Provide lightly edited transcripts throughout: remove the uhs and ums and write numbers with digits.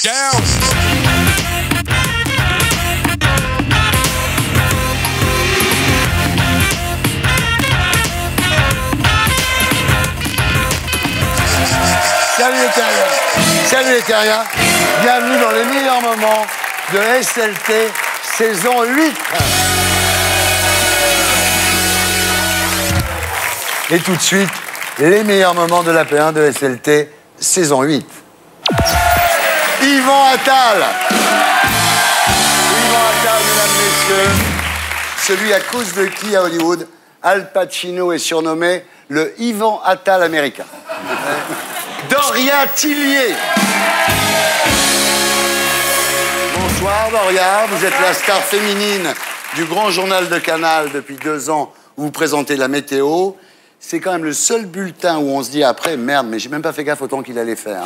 down. Salut les terriens. Salut les terriens. Bienvenue dans les meilleurs moments de SLT saison 8. Et tout de suite, les meilleurs moments de la P1 de SLT saison 8. Yvan Attal. Yvan Attal, mesdames, messieurs. Celui à cause de qui à Hollywood, Al Pacino est surnommé le Yvan Attal américain. Doria Tillier. Bonsoir Doria, vous êtes la star féminine du grand journal de Canal depuis 2 ans où vous présentez la météo. C'est quand même le seul bulletin où on se dit après, merde, mais j'ai même pas fait gaffe au temps qu'il allait faire.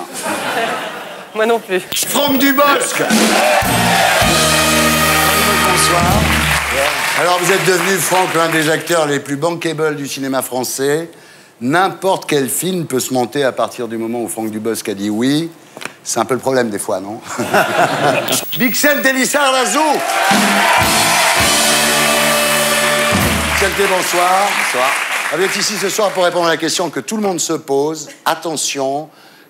Moi non plus. Franck Dubosc. Bonsoir. Alors vous êtes devenu, Franck, l'un des acteurs les plus bankable du cinéma français. N'importe quel film peut se monter à partir du moment où Franck Dubosc a dit oui. C'est un peu le problème des fois, non? Bixel Télissard Lazou. Bixel, bonsoir. Bonsoir. Vous êtes ici ce soir pour répondre à la question que tout le monde se pose. Attention,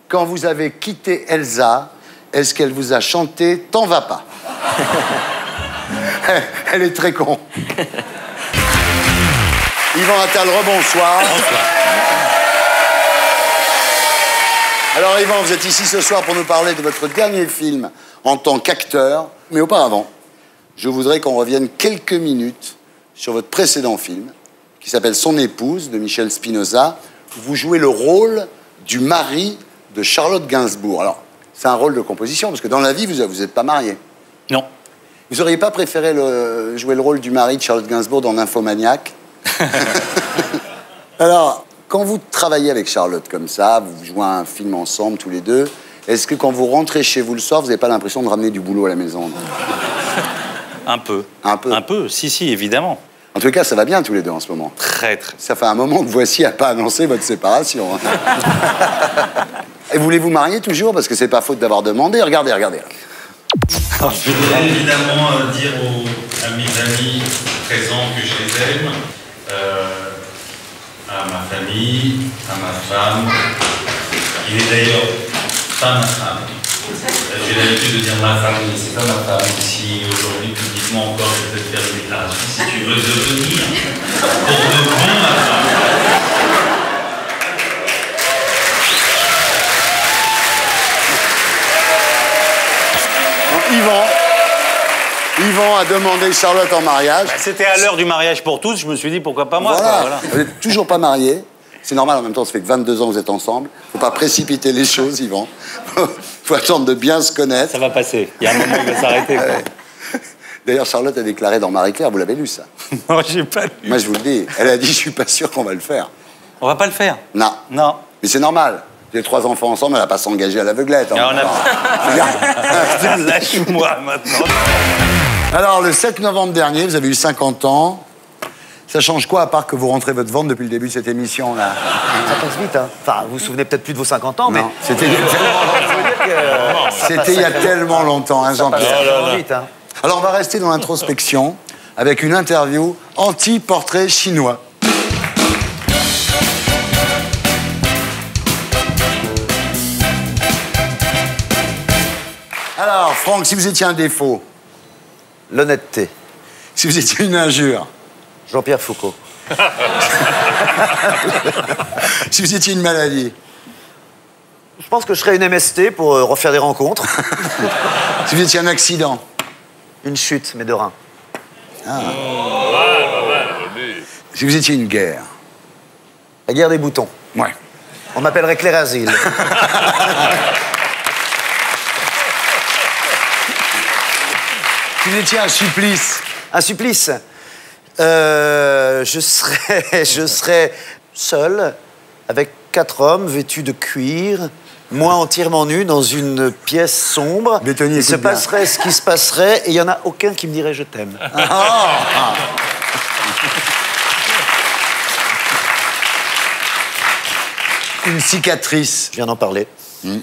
quand vous avez quitté Elsa, est-ce qu'elle vous a chanté « T'en vas pas » Elle est très con. Yvan Attal, rebonsoir. Bonsoir. Alors Yvan, vous êtes ici ce soir pour nous parler de votre dernier film en tant qu'acteur. Mais auparavant, je voudrais qu'on revienne quelques minutes sur votre précédent film, qui s'appelle Son épouse, de Michel Spinoza. Vous jouez le rôle du mari de Charlotte Gainsbourg. Alors, c'est un rôle de composition, parce que dans la vie, vous n'êtes pas marié. Non. Vous n'auriez pas préféré jouer le rôle du mari de Charlotte Gainsbourg dans Nymphomaniac? Alors, quand vous travaillez avec Charlotte comme ça, vous jouez un film ensemble tous les deux, est-ce que quand vous rentrez chez vous le soir, vous n'avez pas l'impression de ramener du boulot à la maison? Un peu. Un peu? Un peu, si, évidemment. En tout cas, ça va bien tous les deux en ce moment. Très, très. Ça fait un moment que Voici n'a pas annoncé votre séparation. Et voulez-vous marier toujours? Parce que c'est pas faute d'avoir demandé. Regardez. Je voudrais évidemment dire à mes amis présents que je les aime, à ma famille, à ma femme, qui n'est d'ailleurs pas ma femme. J'ai l'habitude de dire ma femme, mais c'est pas ma femme. Si aujourd'hui, publiquement encore, je peux te faire une déclaration, si tu veux devenir pour de bon ma femme. Yvan a demandé Charlotte en mariage. C'était à l'heure du mariage pour tous, je me suis dit pourquoi pas moi. Voilà. Quoi, voilà. Vous n'êtes toujours pas mariés. C'est normal, en même temps, ça fait que 22 ans que vous êtes ensemble. Faut pas précipiter les choses, Yvan. Faut attendre de bien se connaître. Ça va passer. Il y a un moment où il va s'arrêter. D'ailleurs, Charlotte a déclaré dans Marie-Claire, vous l'avez lu, ça? Non, j'ai pas lu. Moi, je vous le dis. Elle a dit, je suis pas sûr qu'on va le faire. On va pas le faire. Non. Non. Mais c'est normal. Vous avez 3 enfants ensemble, elle va pas s'engager à l'aveuglette. Non, lâche-moi maintenant. Alors, le 7 novembre dernier, vous avez eu 50 ans. Ça change quoi, à part que vous rentrez votre ventre depuis le début de cette émission, là? Ça passe vite, hein. Enfin, vous vous souvenez peut-être plus de vos 50 ans, mais... Non, c'était il y a tellement longtemps, hein, Jean-Pierre. Vite, hein. Alors, on va rester dans l'introspection avec une interview anti-portrait chinois. Alors, Franck, si vous étiez un défaut, L'honnêteté. si vous étiez une injure, Jean-Pierre Foucault. si vous étiez une maladie, Je pense que je serais une MST pour refaire des rencontres. si vous étiez un accident, Une chute, mais de rein. si vous étiez une guerre, La guerre des boutons. ouais. On m'appellerait Claire Asile. Si vous étiez un supplice, Un supplice. Je serais seul, avec 4 hommes vêtus de cuir, moi entièrement nu, dans une pièce sombre. Béthoni, Il se écoute bien. passerait ce qui se passerait, et il n'y en a aucun qui me dirait « je t'aime ». une cicatrice, Je viens d'en parler. Un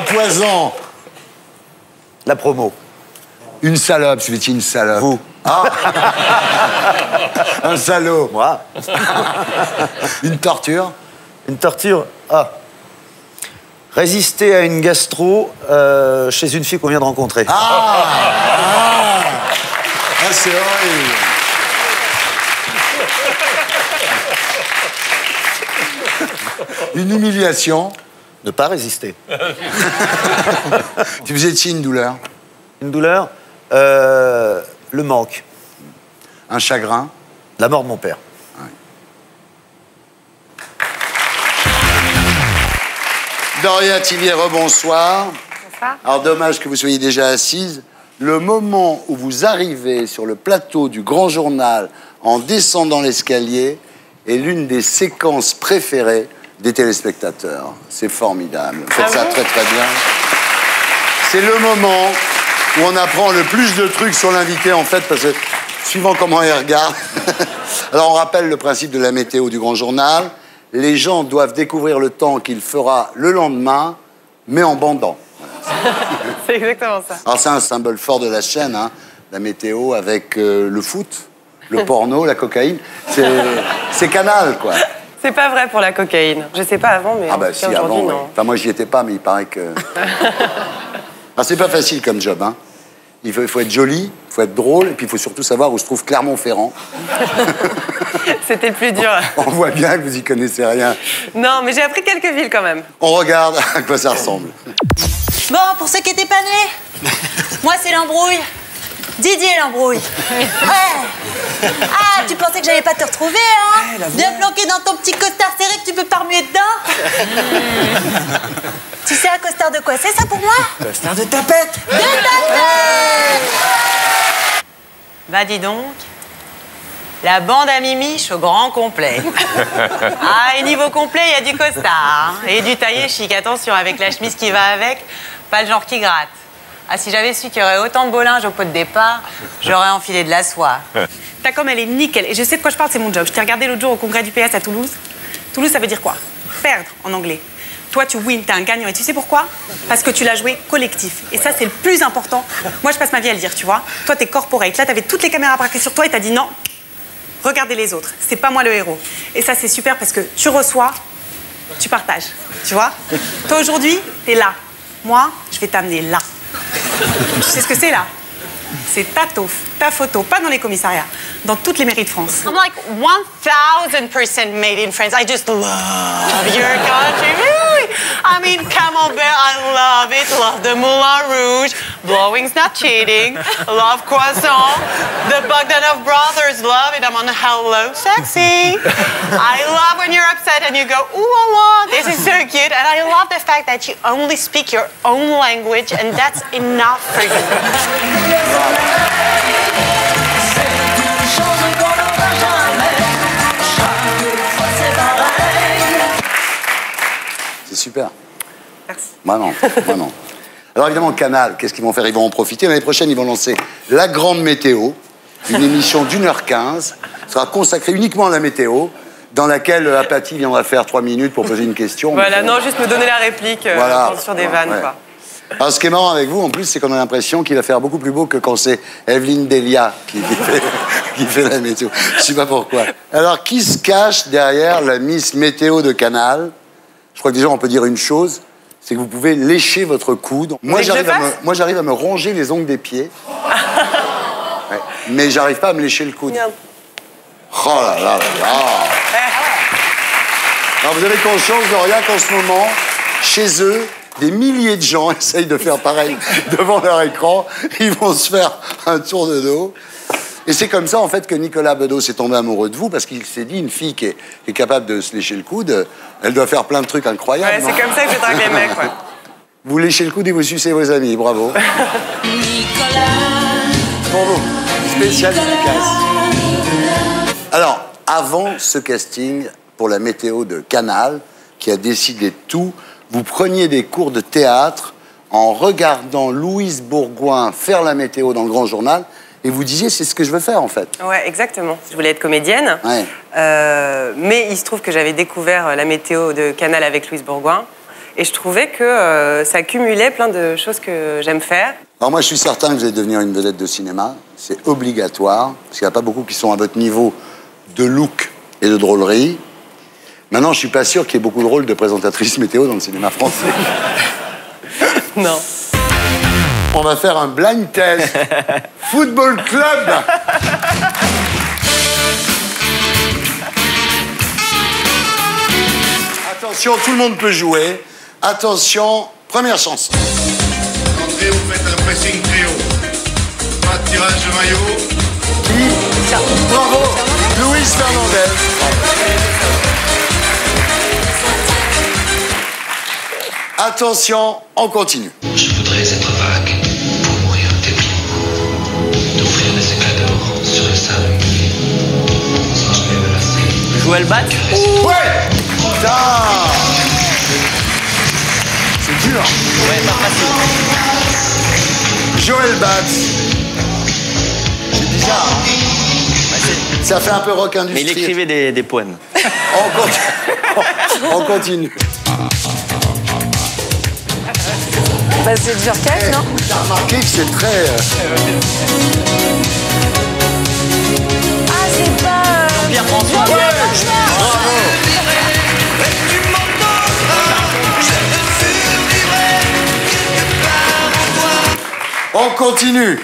poison. La promo. Une salope, vous étiez une salope. Vous. Ah. Un salaud. Moi. Une torture. Une torture. Ah. Résister à une gastro chez une fille qu'on vient de rencontrer. Ah, c'est horrible. Une humiliation. Ne pas résister. Tu faisais une douleur. Une douleur. Le manque. Un chagrin. La mort de mon père. Doria Tillier, rebonsoir. Bonsoir. Alors, dommage que vous soyez déjà assise. Le moment où vous arrivez sur le plateau du Grand Journal en descendant l'escalier est l'une des séquences préférées des téléspectateurs. C'est formidable. Vous faites ça très très bien. C'est le moment où on apprend le plus de trucs sur l'invité, en fait, parce que suivant comment il regarde. Alors, on rappelle le principe de la météo du Grand Journal. Les gens doivent découvrir le temps qu'il fera le lendemain, mais en bandant. C'est exactement ça. Alors, c'est un symbole fort de la chaîne, hein, la météo, avec le foot, le porno, la cocaïne. C'est Canal, quoi. C'est pas vrai pour la cocaïne. Je sais pas avant, mais Ah en bah tout si, cas, aujourd'hui, avant, ouais. non. Enfin, moi, j'y étais pas, mais il paraît que... Ah, c'est pas facile comme job, hein. Il faut être joli, il faut être drôle, et puis il faut surtout savoir où se trouve Clermont-Ferrand. C'était le plus dur. On voit bien que vous y connaissez rien. Non, mais j'ai appris quelques villes quand même. On regarde à quoi ça ressemble. Bon, pour ceux qui étaient pas nés, moi c'est l'embrouille. Didier l'embrouille. Ouais. Ah, tu pensais que j'allais pas te retrouver, hein? Bien planqué dans ton petit costard serré que tu peux pas remuer dedans. Tu sais un costard de quoi c'est ça pour moi? Costard de tapette. De tapette. Bah dis donc, la bande à Mimiche au grand complet. Ah, et niveau complet, il y a du costard, hein, et du taillé chic. Attention, avec la chemise qui va avec, pas le genre qui gratte. Ah, si j'avais su qu'il y aurait autant de beau linge au pot de départ, j'aurais enfilé de la soie. Ta com, elle est nickel. Et je sais de quoi je parle, c'est mon job. Je t'ai regardé l'autre jour au congrès du PS à Toulouse. Toulouse, ça veut dire quoi? Perdre, en anglais. Toi, tu win, t'es un gagnant. Et tu sais pourquoi? Parce que tu l'as joué collectif. Et ça, c'est le plus important. Moi, je passe ma vie à le dire, tu vois. Toi, t'es corporate. Là, t'avais toutes les caméras braquées sur toi et t'as dit non, regardez les autres. C'est pas moi le héros. Et ça, c'est super parce que tu reçois, tu partages. Tu vois? Toi, aujourd'hui, t'es là. Moi, je vais t'amener là. Tu sais ce que c'est là? C'est ta taufe, ta photo, pas dans les commissariats, dans toutes les mairies de France. I'm like 1000% made in France. I just love your country, really. I mean, Camembert, I love it. Love the Moulin Rouge. Blowing's not cheating. Love croissant. The Bogdanov brothers love it. I'm on Hello Sexy. I love when you're upset and you go, ooh la la, this is so cute. And I love the fact that you only speak your own language and that's enough for you. C'est super. Merci. Moi non, moi non. Alors évidemment, Canal, qu'est-ce qu'ils vont faire? Ils vont en profiter. L'année prochaine, ils vont lancer La Grande Météo, une émission d'1h15, sera consacrée uniquement à la météo, dans laquelle Apathy viendra faire 3 minutes pour poser une question. Voilà, non, juste me donner la réplique Voilà. sur des vannes, Ouais. quoi. Alors, ce qui est marrant avec vous, en plus, c'est qu'on a l'impression qu'il va faire beaucoup plus beau que quand c'est Evelyne Delia qui fait la météo. Je sais pas pourquoi. Alors, qui se cache derrière la Miss Météo de Canal? Je crois que déjà, on peut dire une chose, c'est que vous pouvez lécher votre coude. Moi, j'arrive à me ronger les ongles des pieds. Ouais. Mais j'arrive pas à me lécher le coude. Merde. Oh là là là là. Alors, vous avez conscience, Doria, qu'en ce moment, chez eux, des milliers de gens essayent de faire pareil devant leur écran. Ils vont se faire un tour de dos. Et c'est comme ça, en fait, que Nicolas Bedos est tombé amoureux de vous, parce qu'il s'est dit, une fille qui est capable de se lécher le coude, elle doit faire plein de trucs incroyables. Ouais, c'est comme ça que je drague les mecs, ouais. Vous léchez le coude et vous sucez vos amis, bravo. Pour vous, spécial dédicace. Alors, avant ce casting pour la météo de Canal, qui a décidé de tout, vous preniez des cours de théâtre en regardant Louise Bourgoin faire la météo dans le Grand Journal et vous disiez c'est ce que je veux faire en fait. Ouais, exactement. Je voulais être comédienne. Ouais. Mais il se trouve que j'avais découvert la météo de Canal avec Louise Bourgoin. Et je trouvais que ça cumulait plein de choses que j'aime faire. Alors moi je suis certain que vous allez devenir une vedette de cinéma. C'est obligatoire, parce qu'il n'y a pas beaucoup qui sont à votre niveau de look et de drôlerie. Maintenant je suis pas sûr qu'il y ait beaucoup de rôles de présentatrice météo dans le cinéma français. Non. On va faire un blind test. Football Club. Attention, tout le monde peut jouer. Attention, première chanson. André, vous faites un pressing très haut. Pas de tirage de maillot. Qui? Bravo, Luis Fernandez. Attention, on continue. Je voudrais être vague pour mourir déprimant. D'offrir des éclats d'or sur le sable mouillé. Sans jamais me lasser. Joël Bat. Ouais. Putain. C'est dur. Ouais, pas facile. Joël Batz. C'est bizarre, hein. Ça fait un peu rock Mais industriel. il écrivait des poèmes. On continue. Bah, c'est Durkheim, non? T'as remarqué que c'est très... Ah, c'est pas... Pierre François. On continue.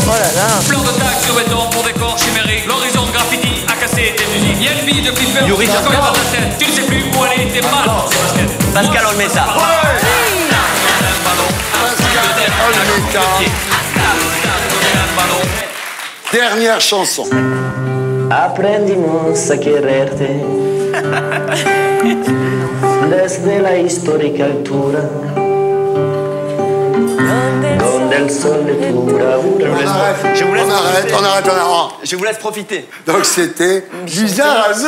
Oh là là. Plan de taxe sur béton pour décor chimérique. L'horizon de graffiti a cassé tes musiques. Il y a une vie de flipper. Yuri Quand Tchakov. dans ta tête, tu ne sais plus où aller, t'es mal. Pascal Olmeta. Dernière chanson. Aprendimos a quererte desde la histórica altura donde el sol de tu bravura. On arrête. Je vous laisse profiter. Donc c'était Lizarazu.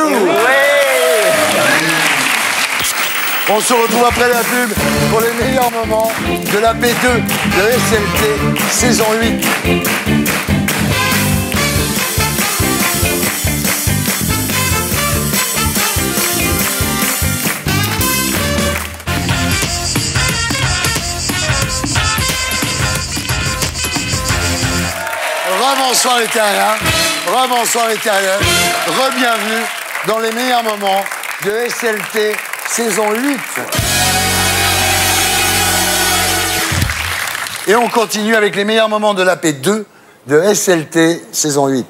On se retrouve après la pub pour les meilleurs moments de la P2 de SLT saison 8. Rebonsoir les terriens, rebonsoir les terriens, re-bienvenue dans les meilleurs moments de SLT saison 8. Et on continue avec les meilleurs moments de l'AP2 de SLT saison 8.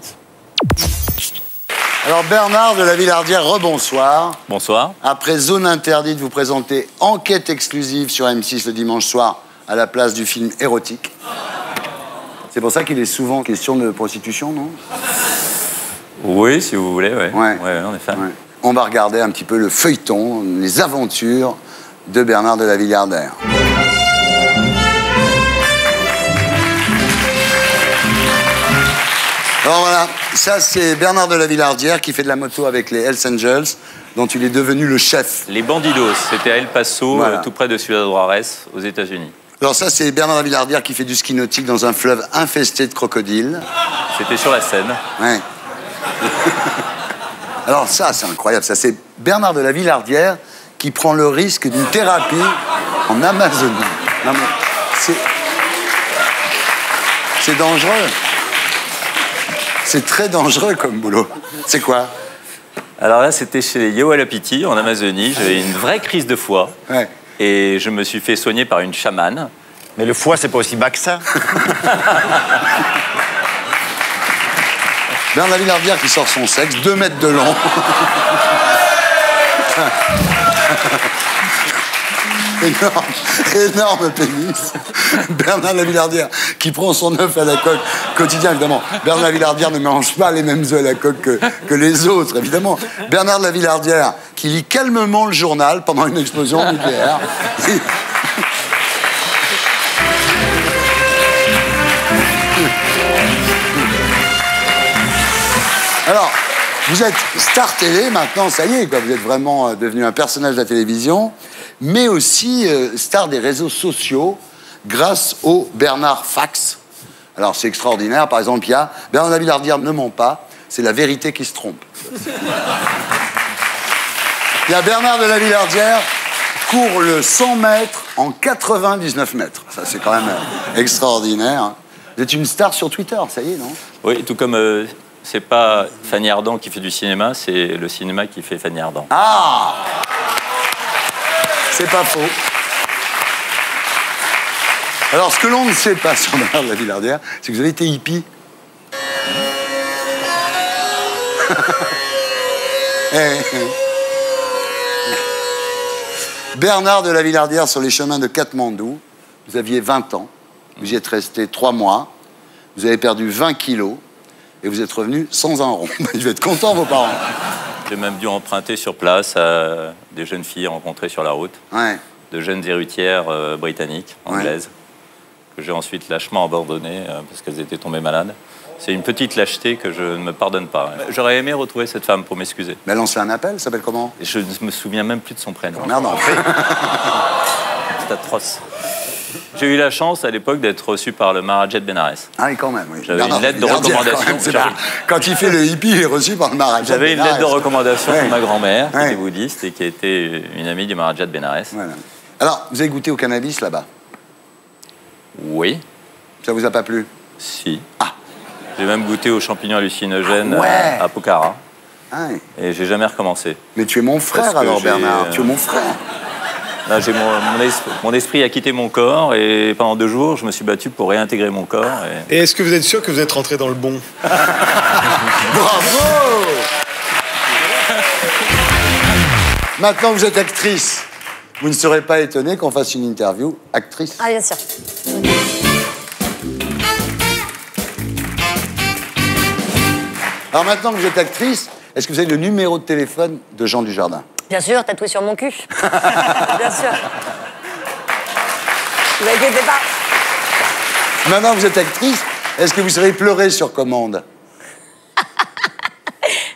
Alors Bernard de la Villardière, rebonsoir. Bonsoir. Après Zone Interdite, vous présentez Enquête exclusive sur M6 le dimanche soir à la place du film érotique. C'est pour ça qu'il est souvent question de prostitution, non? Oui, si vous voulez, ouais. Ouais. Ouais, on est fan. Ouais. On va regarder un petit peu le feuilleton, les aventures de Bernard de la Villardière. Alors voilà, ça c'est Bernard de la Villardière qui fait de la moto avec les Hells Angels, dont il est devenu le chef. Les Bandidos, c'était à El Paso, Voilà. tout près de Ciudad Juárez, aux États-Unis. Alors ça c'est Bernard de la Villardière qui fait du ski nautique dans un fleuve infesté de crocodiles. C'était sur la Seine. Ouais. Alors ça, c'est incroyable. Ça, c'est Bernard de la Villardière qui prend le risque d'une thérapie en Amazonie. Non, mais c'est dangereux. C'est très dangereux comme boulot. C'est quoi? Alors là, c'était chez les Yawalapiti, en Amazonie. J'avais une vraie crise de foie. Ouais. Et je me suis fait soigner par une chamane. Mais le foie, c'est pas aussi bas que ça. Bernard de la Villardière qui sort son sexe, 2 mètres de long. énorme pénis. Bernard de la Villardière qui prend son œuf à la coque quotidien, évidemment. Bernard de la Villardière ne mange pas les mêmes œufs à la coque que les autres, évidemment. Bernard de la Villardière qui lit calmement le journal pendant une explosion nucléaire. Alors, vous êtes star télé maintenant, ça y est, quoi. Vous êtes vraiment devenu un personnage de la télévision, mais aussi star des réseaux sociaux, grâce au Bernard Fax. Alors, c'est extraordinaire. Par exemple, il y a Bernard de la Villardière ne ment pas, c'est la vérité qui se trompe. Il y a Bernard de la Villardière court le 100 mètres en 99 mètres. Ça, c'est quand même extraordinaire. Hein. Vous êtes une star sur Twitter, ça y est, non? Oui, tout comme c'est pas Fanny Ardant qui fait du cinéma, c'est le cinéma qui fait Fanny Ardant. Ah! C'est pas faux. Alors, ce que l'on ne sait pas sur Bernard de la Villardière, c'est que vous avez été hippie. Bernard de la Villardière sur les chemins de Katmandou, vous aviez 20 ans, vous y êtes resté 3 mois, vous avez perdu 20 kilos et vous êtes revenu sans un rond. Je vais être content, vos parents. J'ai même dû emprunter sur place à des jeunes filles rencontrées sur la route, de jeunes héritières britanniques, anglaises, que j'ai ensuite lâchement abandonnées parce qu'elles étaient tombées malades. C'est une petite lâcheté que je ne me pardonne pas. J'aurais aimé retrouver cette femme pour m'excuser. Mais elle lancé un appel, ça s'appelle comment? Je ne me souviens même plus de son prénom. Merde, en fait. C'est atroce. J'ai eu la chance à l'époque d'être reçu par le Maharaja de Bénarès. Ah oui, quand même, oui. J'avais une lettre de recommandation. Quand il fait le hippie, il est reçu par le Maharaja. J'avais une lettre de recommandation de ma grand-mère, qui était bouddhiste et qui a été une amie du Maharaja de Bénarès. Voilà. Alors, vous avez goûté au cannabis là-bas? Oui. Ça vous a pas plu? Si. Ah. J'ai même goûté aux champignons hallucinogènes à Pokhara. Ah oui. Et j'ai jamais recommencé. Mais tu es mon frère alors, Bernard. Tu es mon frère. Là, mon esprit a quitté mon corps et pendant 2 jours, je me suis battu pour réintégrer mon corps. Et est-ce que vous êtes sûr que vous êtes rentré dans le bon? Bravo! Maintenant que vous êtes actrice, vous ne serez pas étonné qu'on fasse une interview actrice. Ah, bien sûr. Alors maintenant que vous êtes actrice, est-ce que vous avez le numéro de téléphone de Jean Dujardin? Bien sûr, tatoué sur mon cul. Bien sûr. Ne vous inquiétez pas. Maintenant que vous êtes actrice, est-ce que vous savez pleurer sur commande?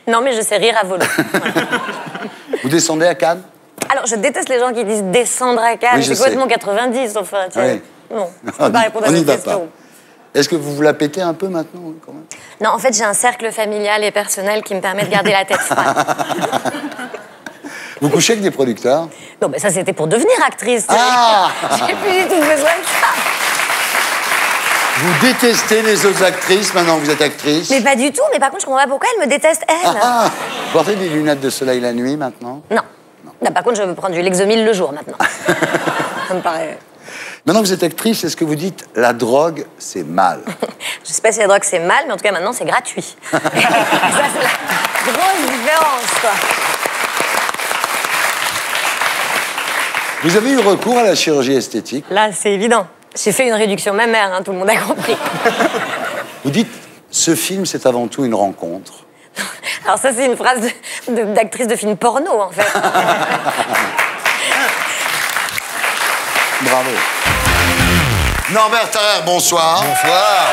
Non, mais je sais rire à volo. Vous descendez à Cannes? Alors, je déteste les gens qui disent descendre à Cannes. Oui, c'est complètement 90, enfin. Oui. Non, je ne peux pas répondre à On n'y cette va question. pas. Est-ce que vous vous la pétez un peu maintenant, quand même? Non, en fait, j'ai un cercle familial et personnel qui me permet de garder la tête froide. Vous couchez avec des producteurs? Non, mais ça, c'était pour devenir actrice. Ah! J'ai plus du tout besoin de ça. Vous détestez les autres actrices maintenant que vous êtes actrice? Mais pas du tout. Mais par contre, je comprends pas pourquoi elle me déteste, elle. Vous portez des lunettes de soleil la nuit, maintenant? Non. Non, par contre, je veux prendre du Lexomil le jour, maintenant. Ça me paraît... Maintenant que vous êtes actrice, est-ce que vous dites la drogue, c'est mal? Je sais pas si la drogue, c'est mal, mais en tout cas, maintenant, c'est gratuit. Ça, c'est la grosse différence, quoi. Vous avez eu recours à la chirurgie esthétique? Là, c'est évident. J'ai fait une réduction mammaire, hein, tout le monde a compris. Vous dites, ce film, c'est avant tout une rencontre. Alors ça, c'est une phrase d'actrice de film porno, en fait. Bravo. Norbert Tarrer, bonsoir. Bonsoir.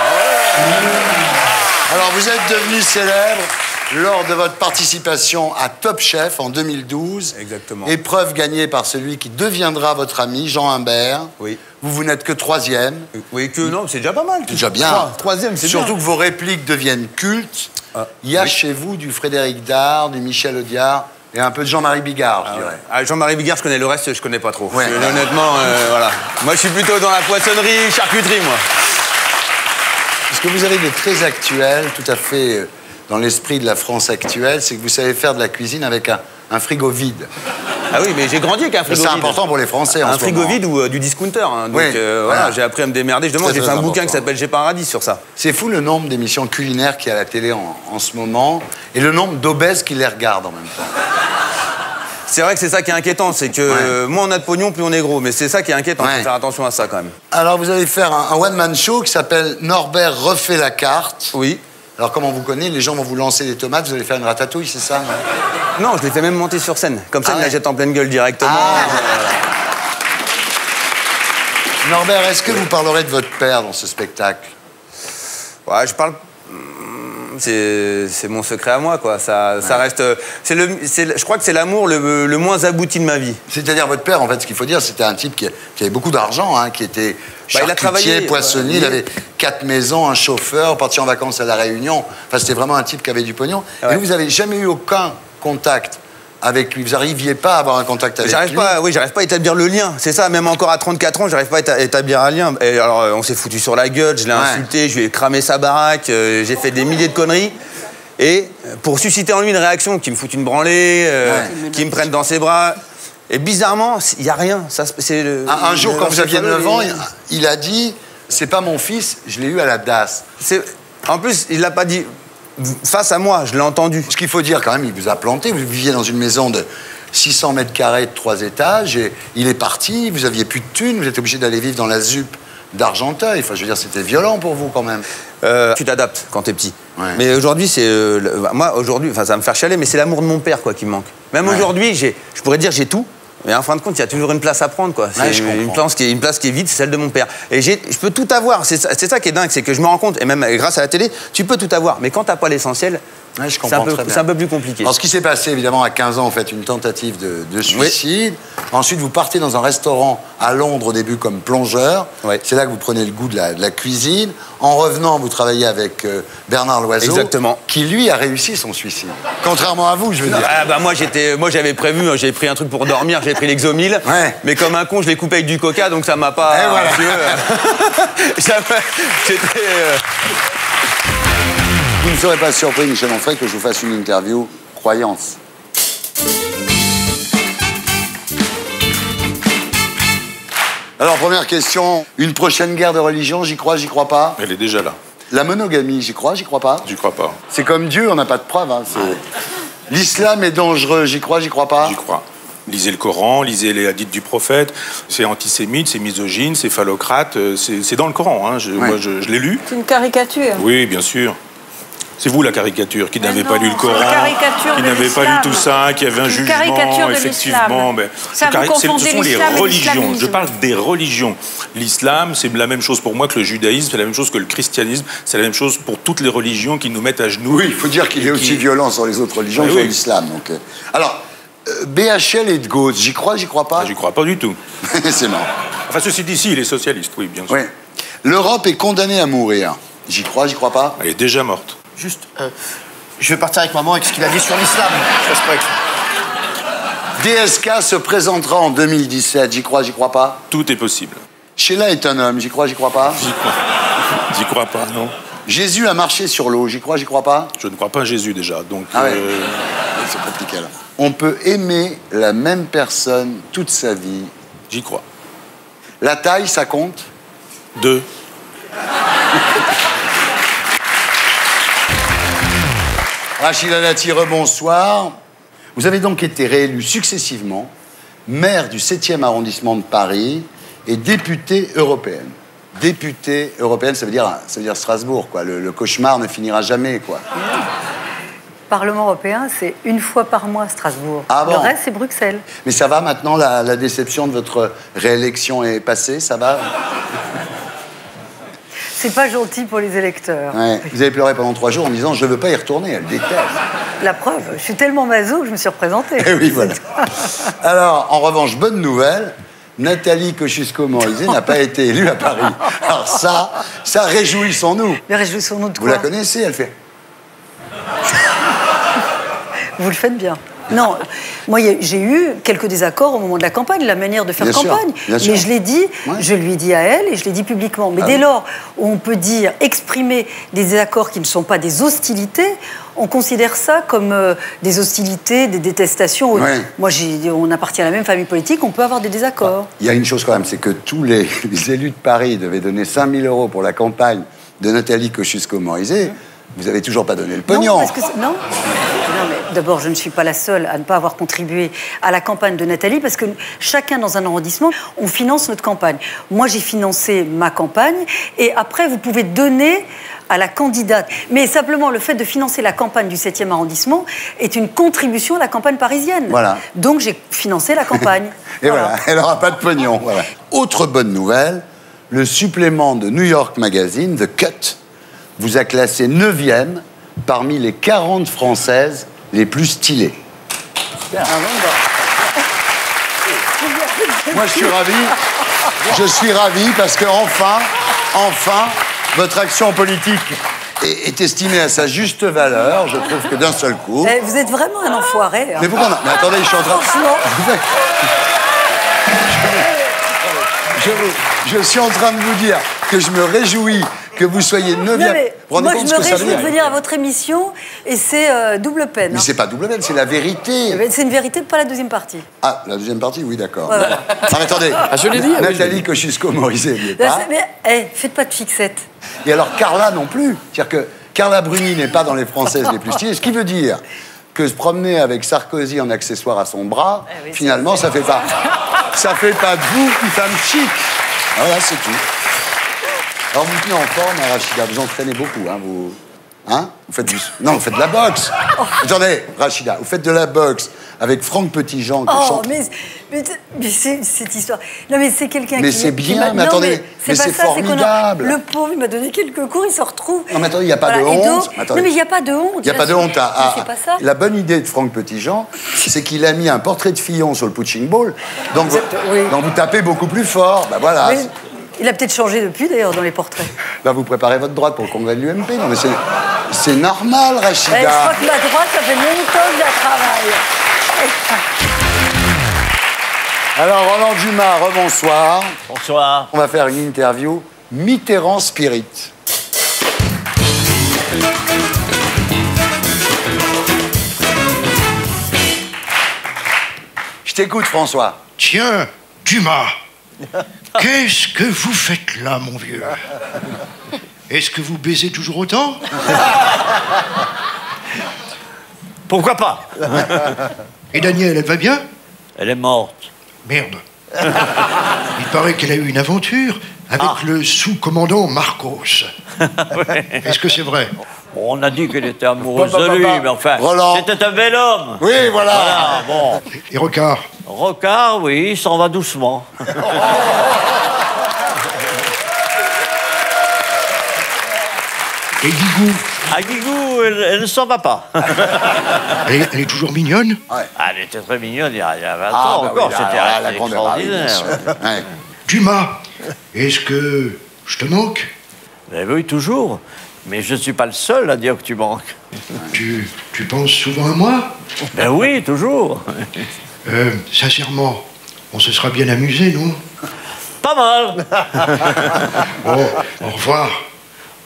Alors, vous êtes devenu célèbre lors de votre participation à Top Chef en 2012. Exactement. Épreuve gagnée par celui qui deviendra votre ami, Jean Humbert. Oui. Vous n'êtes que 3e. Oui, que non, c'est déjà pas mal. C'est déjà bien. 3e, c'est bien. Surtout que vos répliques deviennent cultes. Il y a chez vous du Frédéric Dard, du Michel Audiard et un peu de Jean-Marie Bigard, je dirais. Ah, Jean-Marie Bigard, je connais le reste, je connais pas trop. Ouais. Honnêtement, voilà. Moi, je suis plutôt dans la poissonnerie, charcuterie, moi. Ce que vous avez de très actuel, tout à fait dans l'esprit de la France actuelle, c'est que vous savez faire de la cuisine avec un frigo vide. Ah oui, mais j'ai grandi avec un frigo vide. C'est important pour les Français en ce moment. Un frigo vide ou du discounter. Hein. Donc voilà, j'ai appris à me démerder. Justement, j'ai fait un bouquin qui s'appelle J'ai pas un radis sur ça. C'est fou le nombre d'émissions culinaires qu'il y a à la télé en ce moment et le nombre d'obèses qui les regardent en même temps. C'est vrai que c'est ça qui est inquiétant, c'est que moins on a de pognon, plus on est gros. Mais c'est ça qui est inquiétant, faut faire attention à ça quand même. Alors vous allez faire un one-man show qui s'appelle Norbert refait la carte. Oui. Alors comme on vous connaît, les gens vont vous lancer des tomates, vous allez faire une ratatouille, c'est ça? Non, je l'ai fait même monter sur scène. Comme ça, il la jette en pleine gueule directement. Norbert, est-ce que vous parlerez de votre père dans ce spectacle? Ouais, C'est mon secret à moi, quoi. Ça reste. Je crois que c'est l'amour le moins abouti de ma vie. C'est-à-dire votre père, en fait, ce qu'il faut dire, c'était un type qui avait beaucoup d'argent, hein, qui était charcutier, il a travaillé, poissonnier, il avait 4 maisons, un chauffeur, parti en vacances à La Réunion. Enfin, c'était vraiment un type qui avait du pognon. Et vous n'avez jamais eu aucun contact avec lui. Vous n'arriviez pas à avoir un contact avec lui. J'arrive pas à établir le lien. C'est ça, même encore à 34 ans, j'arrive pas à établir un lien. Et alors, on s'est foutu sur la gueule, je l'ai insulté, je lui ai cramé sa baraque, j'ai fait des milliers de conneries. Et pour susciter en lui une réaction, qui me foute une branlée, qui me prenne dans ses bras. Et bizarrement, il n'y a rien. Un jour, quand vous aviez 9 ans, il a dit « C'est pas mon fils, je l'ai eu à la DAS ». En plus, il l'a pas dit face à moi, je l'ai entendu. Ce qu'il faut dire quand même, il vous a planté. Vous viviez dans une maison de 600 mètres carrés de 3 étages et il est parti, vous aviez plus de thunes, vous êtes obligé d'aller vivre dans la ZUP d'Argenteuil. Enfin, je veux dire, c'était violent pour vous quand même. Tu t'adaptes quand t'es petit. Mais aujourd'hui, moi, aujourd'hui, ça va me faire chialer, mais c'est l'amour de mon père, quoi, qui me manque. Même aujourd'hui, je pourrais dire j'ai tout. Mais en fin de compte, il y a toujours une place à prendre, quoi. C'est une place qui est vide, c'est celle de mon père. Et je peux tout avoir. C'est ça qui est dingue, c'est que je me rends compte, et même grâce à la télé, tu peux tout avoir. Mais quand t'as pas l'essentiel, c'est un peu plus compliqué. Alors, ce qui s'est passé, évidemment, à 15 ans, vous faites une tentative de suicide. Ensuite, vous partez dans un restaurant à Londres, au début, comme plongeur. C'est là que vous prenez le goût de la cuisine. En revenant, vous travaillez avec Bernard Loiseau. Exactement. Qui, lui, a réussi son suicide. Contrairement à vous, je veux dire. Ah, bah, moi, j'avais prévu, j'avais pris un truc pour dormir, j'ai pris l'Exomil. Mais comme un con, je l'ai coupé avec du coca, donc ça m'a pas... Et voilà. Vous ne serez pas surpris, Michel Onfray, que je vous fasse une interview croyance. Alors, première question, une prochaine guerre de religion, j'y crois pas? Elle est déjà là. La monogamie, j'y crois pas? J'y crois pas. C'est comme Dieu, on n'a pas de preuves. Hein, l'islam est dangereux, j'y crois pas? J'y crois. Lisez le Coran, lisez les hadiths du prophète. C'est antisémite, c'est misogyne, c'est phallocrate. C'est dans le Coran. Hein. Moi, je l'ai lu. C'est une caricature. Oui, bien sûr. C'est vous la caricature, qui n'avez pas lu le Coran, qui n'avez pas lu tout ça, qui avait un jugement, effectivement. Ce sont les religions. Je parle des religions. L'islam, c'est la même chose pour moi que le judaïsme, c'est la même chose que le christianisme, c'est la même chose pour toutes les religions qui nous mettent à genoux. Oui, il faut dire qu'il est aussi violent sur les autres religions que sur l'islam. Alors, BHL et de gauche, j'y crois pas? J'y crois pas du tout. C'est marrant. Enfin, ceci dit, il est socialiste, oui, bien sûr. Oui. L'Europe est condamnée à mourir. J'y crois pas? Elle est déjà morte. Juste, je vais partir avec maman avec ce qu'il a dit sur l'islam. DSK se présentera en 2017. J'y crois pas? Tout est possible. Sheila est un homme. J'y crois pas? J'y crois pas, non. Jésus a marché sur l'eau. J'y crois pas? Je ne crois pas à Jésus déjà, donc... C'est compliqué, là. On peut aimer la même personne toute sa vie. J'y crois. La taille, ça compte? 2. Rachida Dati, rebonsoir. Vous avez donc été réélu successivement maire du 7e arrondissement de Paris et députée européenne. Députée européenne, ça veut dire Strasbourg, quoi. Le cauchemar ne finira jamais, quoi. Parlement européen, c'est une fois par mois Strasbourg. Ah bon? Le reste, c'est Bruxelles. Mais ça va maintenant, la déception de votre réélection est passée, ça va? C'est pas gentil pour les électeurs. Ouais. Vous avez pleuré pendant 3 jours en disant « je veux pas y retourner », elle déteste. La preuve, je suis tellement maso que je me suis représentée. Et oui, voilà. Alors, en revanche, bonne nouvelle, Nathalie Kosciusko-Morizet n'a pas été élue à Paris. Alors ça réjouissons-nous. Mais réjouissons-nous de quoi? Vous la connaissez, elle fait... Vous le faites bien. Non, moi j'ai eu quelques désaccords au moment de la campagne, la manière de faire campagne. Bien sûr. Mais je l'ai dit, je lui ai dit à elle et je l'ai dit publiquement. Mais dès lors où on peut dire, exprimer des désaccords qui ne sont pas des hostilités, on considère ça comme des hostilités, des détestations. Ouais. Moi, on appartient à la même famille politique, on peut avoir des désaccords. Il y a une chose quand même, c'est que tous les élus de Paris devaient donner 5 000 € pour la campagne de Nathalie Kosciusko-Morizet. Vous n'avez toujours pas donné le pognon. Non, parce que non, mais d'abord, je ne suis pas la seule à ne pas avoir contribué à la campagne de Nathalie, parce que chacun dans un arrondissement, on finance notre campagne. Moi, j'ai financé ma campagne, et après, vous pouvez donner à la candidate. Mais simplement, le fait de financer la campagne du 7e arrondissement est une contribution à la campagne parisienne. Voilà. Donc, j'ai financé la campagne. Et voilà, elle n'aura pas de pognon. Voilà. Autre bonne nouvelle, le supplément de New York Magazine, The Cut, vous a classé 9e parmi les 40 Françaises les plus stylées. Moi, je suis ravi parce que enfin, votre action politique est estimée à sa juste valeur. Je trouve que d'un seul coup... Vous êtes vraiment un enfoiré. Hein. Mais pourquoi non? Mais attendez, je suis en train... Je suis en train de vous dire que je me réjouis que vous soyez 9e. Moi, je me réjouis de venir à votre émission et c'est double peine. Mais c'est pas double peine, c'est la vérité. C'est une vérité, pas la deuxième partie. Ah, la deuxième partie, oui, d'accord. Voilà. Non, mais attendez. Ah, je l'ai dit. Nathalie Kosciusko-Morizet, elle n'y est pas. Mais faites pas de fixette. Et alors, Carla non plus. C'est-à-dire que Carla Bruni n'est pas dans les Françaises les plus stylées. Ce qui veut dire que se promener avec Sarkozy en accessoire à son bras, finalement, ça fait pas de vous une femme chic. Voilà, c'est tout. Alors, vous tenez en forme, Rachida, vous entraînez beaucoup, hein, vous... Hein? Vous faites vous faites de la boxe. Attendez, Rachida, vous faites de la boxe avec Franck Petitjean. Mais c'est cette histoire... Non, mais c'est quelqu'un qui... Mais c'est bien, mais attendez, mais c'est formidable. Le pauvre, il m'a donné quelques cours, il se retrouve... Non, mais attendez, il n'y a pas de honte. Non, mais il n'y a pas de honte. Il n'y a pas de honte à... C'est pas ça. La bonne idée de Franck Petitjean, c'est qu'il a mis un portrait de Fillon sur le punching ball. Donc, vous tapez beaucoup plus fort. Ben voilà. Mais il a peut-être changé depuis, d'ailleurs, dans les portraits. Ben, vous préparez votre droite pour le congrès de l'UMP. Non, mais c'est normal, Rachida. Je crois que ma droite, ça fait longtemps que je la travaille. Alors, Roland Dumas, rebonsoir. Bonsoir. On va faire une interview Mitterrand Spirit. Je t'écoute, François. Tiens, Dumas, qu'est-ce que vous faites là, mon vieux? Est-ce que vous baisez toujours autant? Pourquoi pas? Et Danielle, elle va bien? Elle est morte. Merde. Il paraît qu'elle a eu une aventure avec le sous-commandant Marcos. Est-ce que c'est vrai? On a dit qu'elle était amoureuse de lui, mais enfin, c'était un bel homme. Oui, voilà. Bon. Et Rocard? Rocard, oui, il s'en va doucement. Et Guigou? À Guigou, elle ne s'en va pas. Elle est toujours mignonne? Ouais. Elle était très mignonne il y a 20 ans encore, c'était extraordinaire. Dumas, est-ce que je te manque? Ben oui, toujours. Mais je ne suis pas le seul à dire que tu manques. Tu penses souvent à moi? Ben oui, toujours. Sincèrement, on se sera bien amusé, non? Pas mal. Bon, au revoir.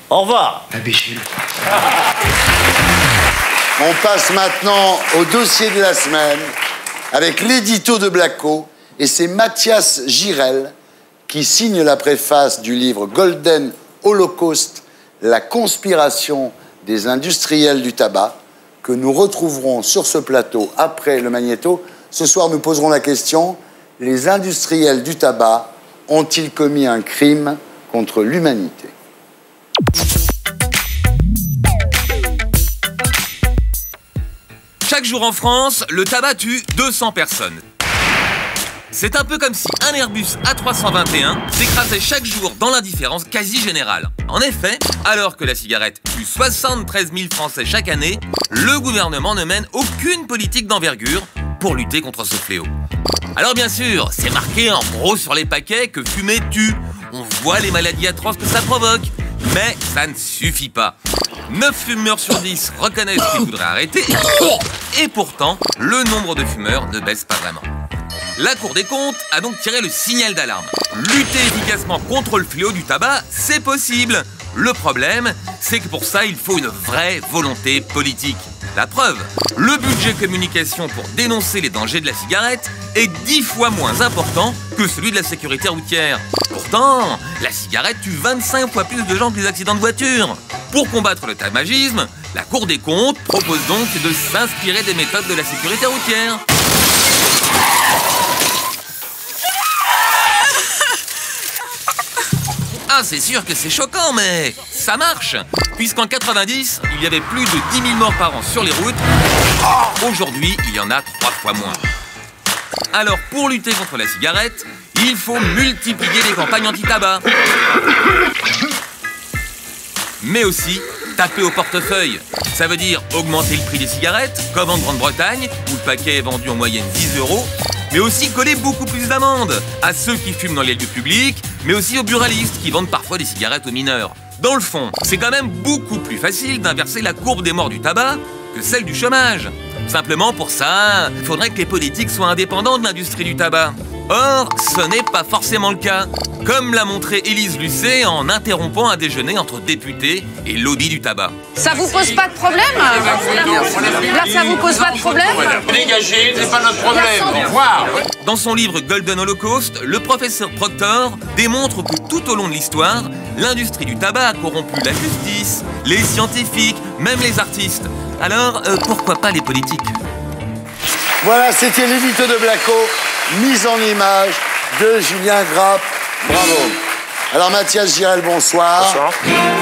Au revoir. Imbécile. On passe maintenant au dossier de la semaine avec l'édito de Blacko. Et c'est Mathias Girel qui signe la préface du livre Golden Holocaust, la conspiration des industriels du tabac, que nous retrouverons sur ce plateau après le magnéto. Ce soir, nous poserons la question: les industriels du tabac ont-ils commis un crime contre l'humanité? Chaque jour en France, le tabac tue 200 personnes. C'est un peu comme si un Airbus A321 s'écrasait chaque jour dans l'indifférence quasi générale. En effet, alors que la cigarette tue 73 000 Français chaque année, le gouvernement ne mène aucune politique d'envergure pour lutter contre ce fléau. Alors bien sûr, c'est marqué en gros sur les paquets que fumer tue. On voit les maladies atroces que ça provoque. Mais ça ne suffit pas. 9 fumeurs sur 10 reconnaissent qu'ils voudraient arrêter. Et pourtant, le nombre de fumeurs ne baisse pas vraiment. La Cour des comptes a donc tiré le signal d'alarme. Lutter efficacement contre le fléau du tabac, c'est possible. Le problème, c'est que pour ça, il faut une vraie volonté politique. La preuve, le budget communication pour dénoncer les dangers de la cigarette est 10 fois moins important que celui de la sécurité routière. Pourtant, la cigarette tue 25 fois plus de gens que les accidents de voiture. Pour combattre le tabagisme, la Cour des comptes propose donc de s'inspirer des méthodes de la sécurité routière. Ah, c'est sûr que c'est choquant, mais ça marche. Puisqu'en 90, il y avait plus de 10 000 morts par an sur les routes. Aujourd'hui, il y en a 3 fois moins. Alors, pour lutter contre la cigarette, il faut multiplier les campagnes anti-tabac. Mais aussi taper au portefeuille. Ça veut dire augmenter le prix des cigarettes, comme en Grande-Bretagne, où le paquet est vendu en moyenne 10 €, mais aussi coller beaucoup plus d'amendes à ceux qui fument dans les lieux publics, mais aussi aux buralistes qui vendent parfois des cigarettes aux mineurs. Dans le fond, c'est quand même beaucoup plus facile d'inverser la courbe des morts du tabac que celle du chômage. Simplement pour ça, il faudrait que les politiques soient indépendants de l'industrie du tabac. Or, ce n'est pas forcément le cas, comme l'a montré Élise Lucet en interrompant un déjeuner entre députés et lobby du tabac. Ça vous pose pas de problème? Là, ça vous pose pas de problème? Dégagez, c'est pas notre problème. Au revoir. Dans son livre Golden Holocaust, le professeur Proctor démontre que tout au long de l'histoire, l'industrie du tabac a corrompu la justice, les scientifiques, même les artistes. Alors, pourquoi pas les politiques? Voilà, c'était l'édito de Blacko, mise en image de Julien Grappe. Bravo. Alors Mathias Girel, bonsoir. Bonsoir.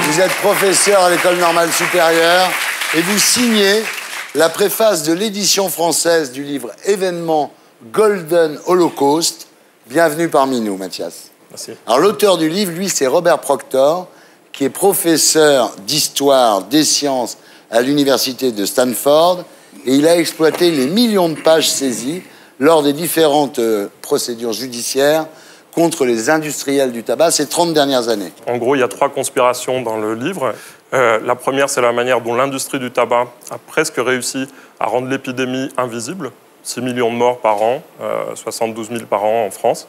Vous êtes professeur à l'École normale supérieure et vous signez la préface de l'édition française du livre Événement Golden Holocaust. Bienvenue parmi nous, Mathias. Merci. Alors l'auteur du livre, lui, c'est Robert Proctor, qui est professeur d'histoire des sciences à l'université de Stanford. Et il a exploité les millions de pages saisies lors des différentes procédures judiciaires contre les industriels du tabac ces 30 dernières années. En gros, il y a 3 conspirations dans le livre. La première, c'est la manière dont l'industrie du tabac a presque réussi à rendre l'épidémie invisible. 6 millions de morts par an, 72 000 par an en France.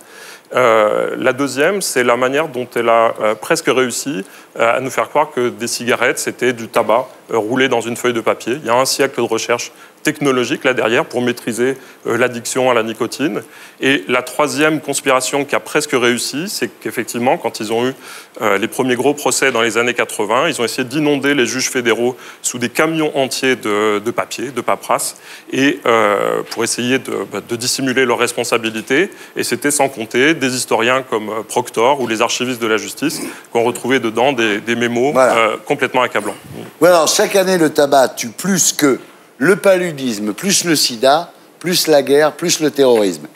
La deuxième, c'est la manière dont elle a presque réussi à nous faire croire que des cigarettes, c'était du tabac roulé dans une feuille de papier. Il y a un siècle de recherche technologique là derrière pour maîtriser l'addiction à la nicotine. Et la troisième conspiration qui a presque réussi, c'est qu'effectivement, quand ils ont eu les premiers gros procès dans les années 80, ils ont essayé d'inonder les juges fédéraux sous des camions entiers de papier, de paperasse, et pour essayer de dissimuler leurs responsabilités. Et c'était sans compter des historiens comme Proctor ou les archivistes de la justice qui ont retrouvé dedans des mémos complètement accablants. Ouais, alors, chaque année, le tabac tue plus que le paludisme, plus le sida, plus la guerre, plus le terrorisme.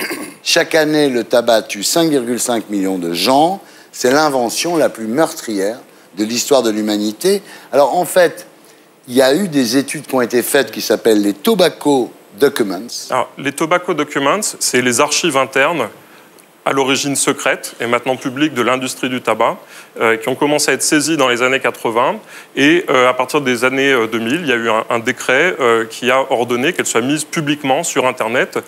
Chaque année, le tabac tue 5,5 millions de gens. C'est l'invention la plus meurtrière de l'histoire de l'humanité. Alors, en fait, il y a eu des études qui ont été faites qui s'appellent les Tobacco Documents. Alors, les Tobacco Documents, c'est les archives internes à l'origine secrète et maintenant publique de l'industrie du tabac, qui ont commencé à être saisies dans les années 80. Et à partir des années 2000, il y a eu un décret qui a ordonné qu'elle soit mise publiquement sur Internet.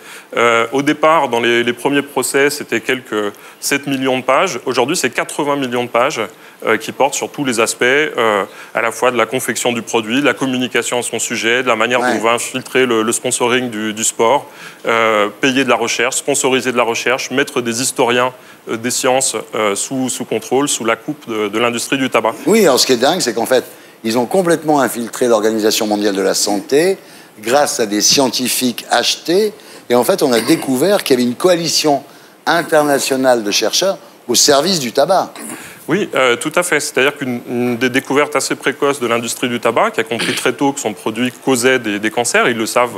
Au départ, dans les premiers procès, c'était quelques 7 millions de pages. Aujourd'hui, c'est 80 millions de pages qui portent sur tous les aspects, à la fois de la confection du produit, de la communication à son sujet, de la manière dont on va infiltrer le sponsoring du sport, payer de la recherche, sponsoriser de la recherche, mettre des historiens des sciences sous contrôle, sous la coupe de l'industrie du tabac. Oui, alors ce qui est dingue, c'est qu'en fait, ils ont complètement infiltré l'Organisation mondiale de la santé grâce à des scientifiques achetés. Et en fait, on a découvert qu'il y avait une coalition internationale de chercheurs au service du tabac. Oui, tout à fait. C'est-à-dire qu'une des découvertes assez précoces de l'industrie du tabac, qui a compris très tôt que son produit causait des cancers, ils le savent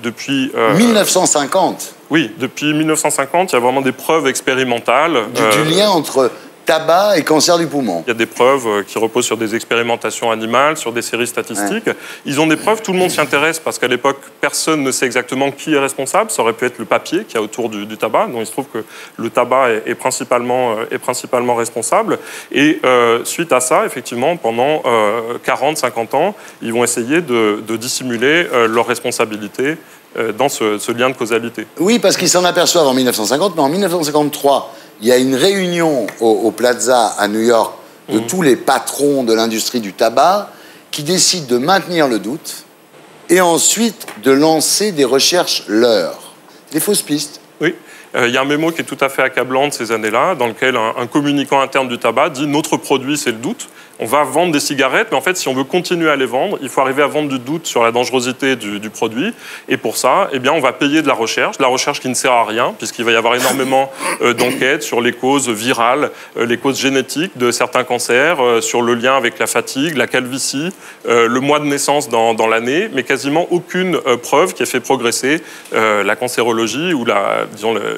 depuis... 1950. Oui, depuis 1950, il y a vraiment des preuves expérimentales. Du lien entre tabac et cancer du poumon. Il y a des preuves qui reposent sur des expérimentations animales, sur des séries statistiques. Ouais. Ils ont des preuves, tout le monde s'y intéresse parce qu'à l'époque, personne ne sait exactement qui est responsable. Ça aurait pu être le papier qu'il y a autour du tabac. Donc il se trouve que le tabac est principalement responsable. Et suite à ça, effectivement, pendant 40-50 ans, ils vont essayer de dissimuler leur responsabilité dans ce lien de causalité. Oui, parce qu'ils s'en aperçoivent en 1950, mais en 1953, il y a une réunion au Plaza à New York de tous les patrons de l'industrie du tabac qui décident de maintenir le doute et ensuite de lancer des recherches leurs. Des fausses pistes. Oui. Il y a un mémo qui est tout à fait accablant de ces années-là, dans lequel un communicant interne du tabac dit « Notre produit, c'est le doute. On va vendre des cigarettes, mais en fait, si on veut continuer à les vendre, il faut arriver à vendre du doute sur la dangerosité du produit. Et pour ça, eh bien, on va payer de la recherche qui ne sert à rien, puisqu'il va y avoir énormément d'enquêtes sur les causes virales, les causes génétiques de certains cancers, sur le lien avec la fatigue, la calvitie, le mois de naissance dans l'année, mais quasiment aucune preuve qui ait fait progresser la cancérologie ou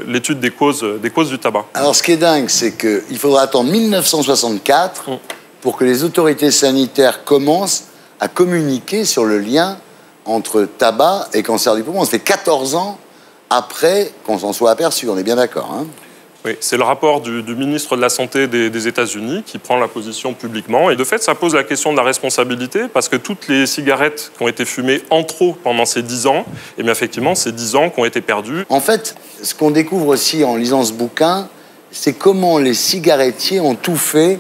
l'étude des causes du tabac. Alors, ce qui est dingue, c'est qu'il faudra attendre 1964 pour que les autorités sanitaires commencent à communiquer sur le lien entre tabac et cancer du poumon. Ça fait 14 ans après qu'on s'en soit aperçu, on est bien d'accord, hein? Oui, c'est le rapport du ministre de la Santé des États-Unis qui prend la position publiquement. Et de fait, ça pose la question de la responsabilité, parce que toutes les cigarettes qui ont été fumées en trop pendant ces 10 ans, et bien effectivement, ces 10 ans qui ont été perdus. En fait, ce qu'on découvre aussi en lisant ce bouquin, c'est comment les cigarettiers ont tout fait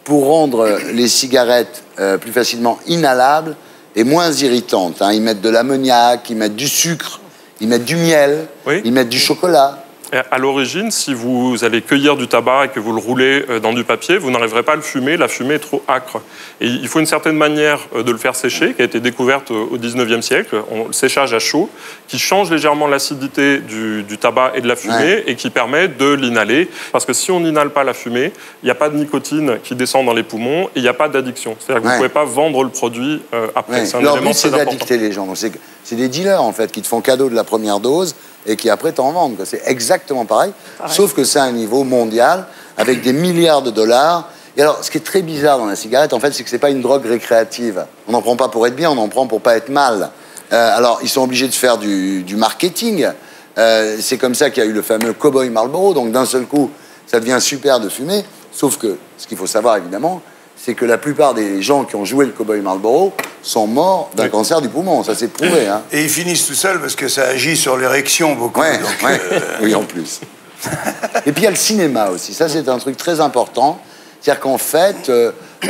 pour rendre les cigarettes plus facilement inhalables et moins irritantes. Hein. Ils mettent de l'ammoniac, ils mettent du sucre, ils mettent du miel, ils mettent du chocolat. À l'origine, si vous allez cueillir du tabac et que vous le roulez dans du papier, vous n'arriverez pas à le fumer, la fumée est trop âcre. Et il faut une certaine manière de le faire sécher, qui a été découverte au 19e siècle, le séchage à chaud, qui change légèrement l'acidité du tabac et de la fumée et qui permet de l'inhaler. Parce que si on n'inhale pas la fumée, il n'y a pas de nicotine qui descend dans les poumons et il n'y a pas d'addiction. C'est-à-dire que vous ne pouvez pas vendre le produit après. C'est un élément très important. D'addicter les gens. C'est des dealers, en fait, qui te font cadeau de la première dose et qui après t'en vendent. C'est exactement pareil, sauf que c'est à un niveau mondial, avec des milliards de dollars. Et alors, ce qui est très bizarre dans la cigarette, en fait, c'est que c'est pas une drogue récréative. On n'en prend pas pour être bien, on en prend pour pas être mal. Alors, ils sont obligés de faire du marketing. C'est comme ça qu'il y a eu le fameux Cowboy Marlboro. Donc, d'un seul coup, ça devient super de fumer. Sauf que, ce qu'il faut savoir, évidemment, c'est que la plupart des gens qui ont joué le Cowboy Marlboro sont morts d'un cancer du poumon. Ça, c'est prouvé. Hein. Et ils finissent tout seuls parce que ça agit sur l'érection beaucoup. Oui, en plus. Et puis, il y a le cinéma aussi. Ça, c'est un truc très important. C'est-à-dire qu'en fait, il y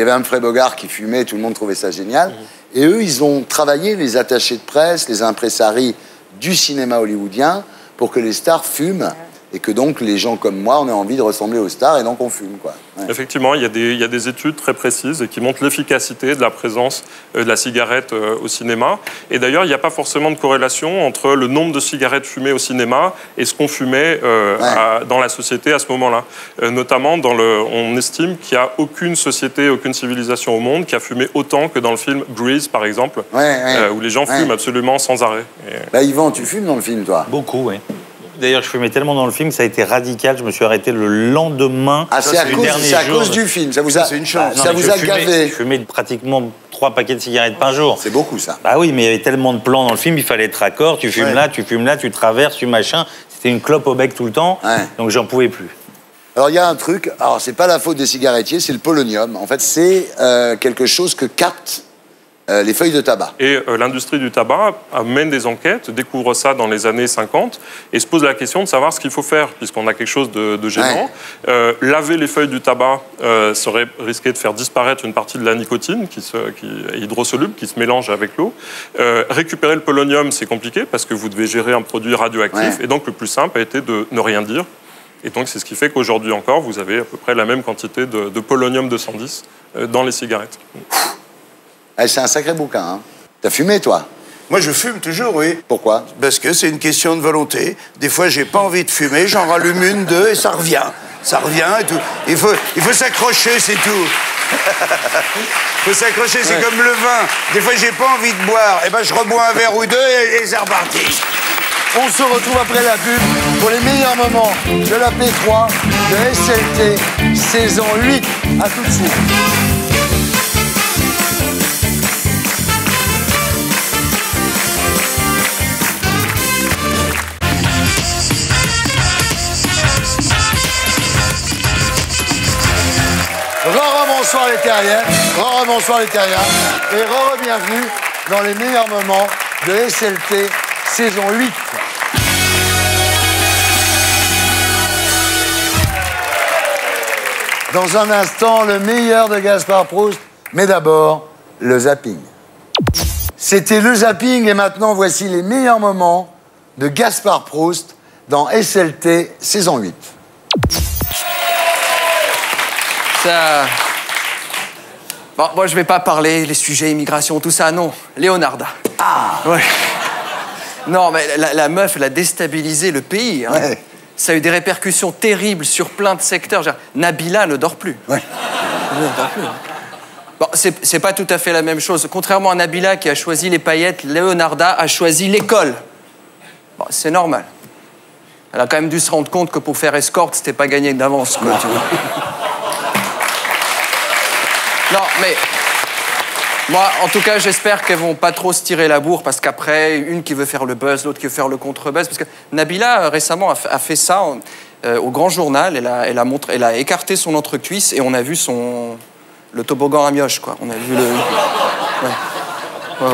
avait Humphrey Bogart qui fumait, tout le monde trouvait ça génial. Et eux, ils ont travaillé, les attachés de presse, les impresaris du cinéma hollywoodien, pour que les stars fument. Et que donc, les gens comme moi, on a envie de ressembler aux stars et donc on fume, quoi. Effectivement, il y a des études très précises qui montrent l'efficacité de la présence de la cigarette au cinéma. Et d'ailleurs, il n'y a pas forcément de corrélation entre le nombre de cigarettes fumées au cinéma et ce qu'on fumait dans la société à ce moment-là. Notamment, on estime qu'il n'y a aucune société, aucune civilisation au monde qui a fumé autant que dans le film Grease, par exemple, où les gens fument absolument sans arrêt. Bah, Yvan, tu fumes dans le film, toi? Beaucoup, oui. D'ailleurs, je fumais tellement dans le film que ça a été radical. Je me suis arrêté le lendemain. Ah, c'est à cause du film. Ça vous a, c'est une chance. Ça vous a gavé. Je fumais pratiquement 3 paquets de cigarettes par jour. C'est beaucoup, ça. Bah oui, mais il y avait tellement de plans dans le film, il fallait être raccord. Tu fumes là, tu traverses, tu machin. C'était une clope au bec tout le temps. Donc, j'en pouvais plus. Alors, il y a un truc. Alors, c'est pas la faute des cigarettiers, c'est le polonium. En fait, c'est quelque chose que captent les feuilles de tabac. Et l'industrie du tabac mène des enquêtes, découvre ça dans les années 50 et se pose la question de savoir ce qu'il faut faire, puisqu'on a quelque chose de gênant. Laver les feuilles du tabac serait risqué de faire disparaître une partie de la nicotine qui est hydrosoluble, qui se mélange avec l'eau. Récupérer le polonium, c'est compliqué parce que vous devez gérer un produit radioactif. Et donc le plus simple a été de ne rien dire. Et donc c'est ce qui fait qu'aujourd'hui encore, vous avez à peu près la même quantité de polonium 210 dans les cigarettes. C'est un sacré bouquin, hein. T'as fumé, toi? Moi, je fume toujours, oui. Pourquoi? Parce que c'est une question de volonté. Des fois, j'ai pas envie de fumer, j'en rallume une, deux, et ça revient. Ça revient et tout. Il faut s'accrocher, c'est tout. Il faut s'accrocher, c'est comme le vin. Des fois, j'ai pas envie de boire. Et ben, je rebois un verre ou deux et c'est reparti. On se retrouve après la pub pour les meilleurs moments de la P3 de SLT, saison 8. À tout de suite. Bonsoir les terriens, bonsoir les terriens, et bienvenue dans les meilleurs moments de SLT saison 8. Dans un instant, le meilleur de Gaspard Proust, mais d'abord, le zapping. C'était le zapping et maintenant voici les meilleurs moments de Gaspard Proust dans SLT saison 8. Ça... Bon, moi, je vais pas parler les sujets immigration, tout ça, non. Leonarda. Ah. Ouais. Non, mais la meuf, elle a déstabilisé le pays. Hein. Ouais. Ça a eu des répercussions terribles sur plein de secteurs. Genre, Nabila ne dort plus. Ouais. Elle ne dort plus. Hein. Bon, c'est pas tout à fait la même chose. Contrairement à Nabila qui a choisi les paillettes, Leonarda a choisi l'école. Bon, c'est normal. Elle a quand même dû se rendre compte que pour faire escorte, c'était pas gagné d'avance, quoi, tu vois. Non, mais... Moi, en tout cas, j'espère qu'elles vont pas trop se tirer la bourre, parce qu'après, une qui veut faire le buzz, l'autre qui veut faire le contre-buzz. Parce que Nabila, récemment, a fait ça au Grand Journal. Elle a écarté son entrecuisse et on a vu le toboggan à mioche, quoi. On a vu le... Ouais.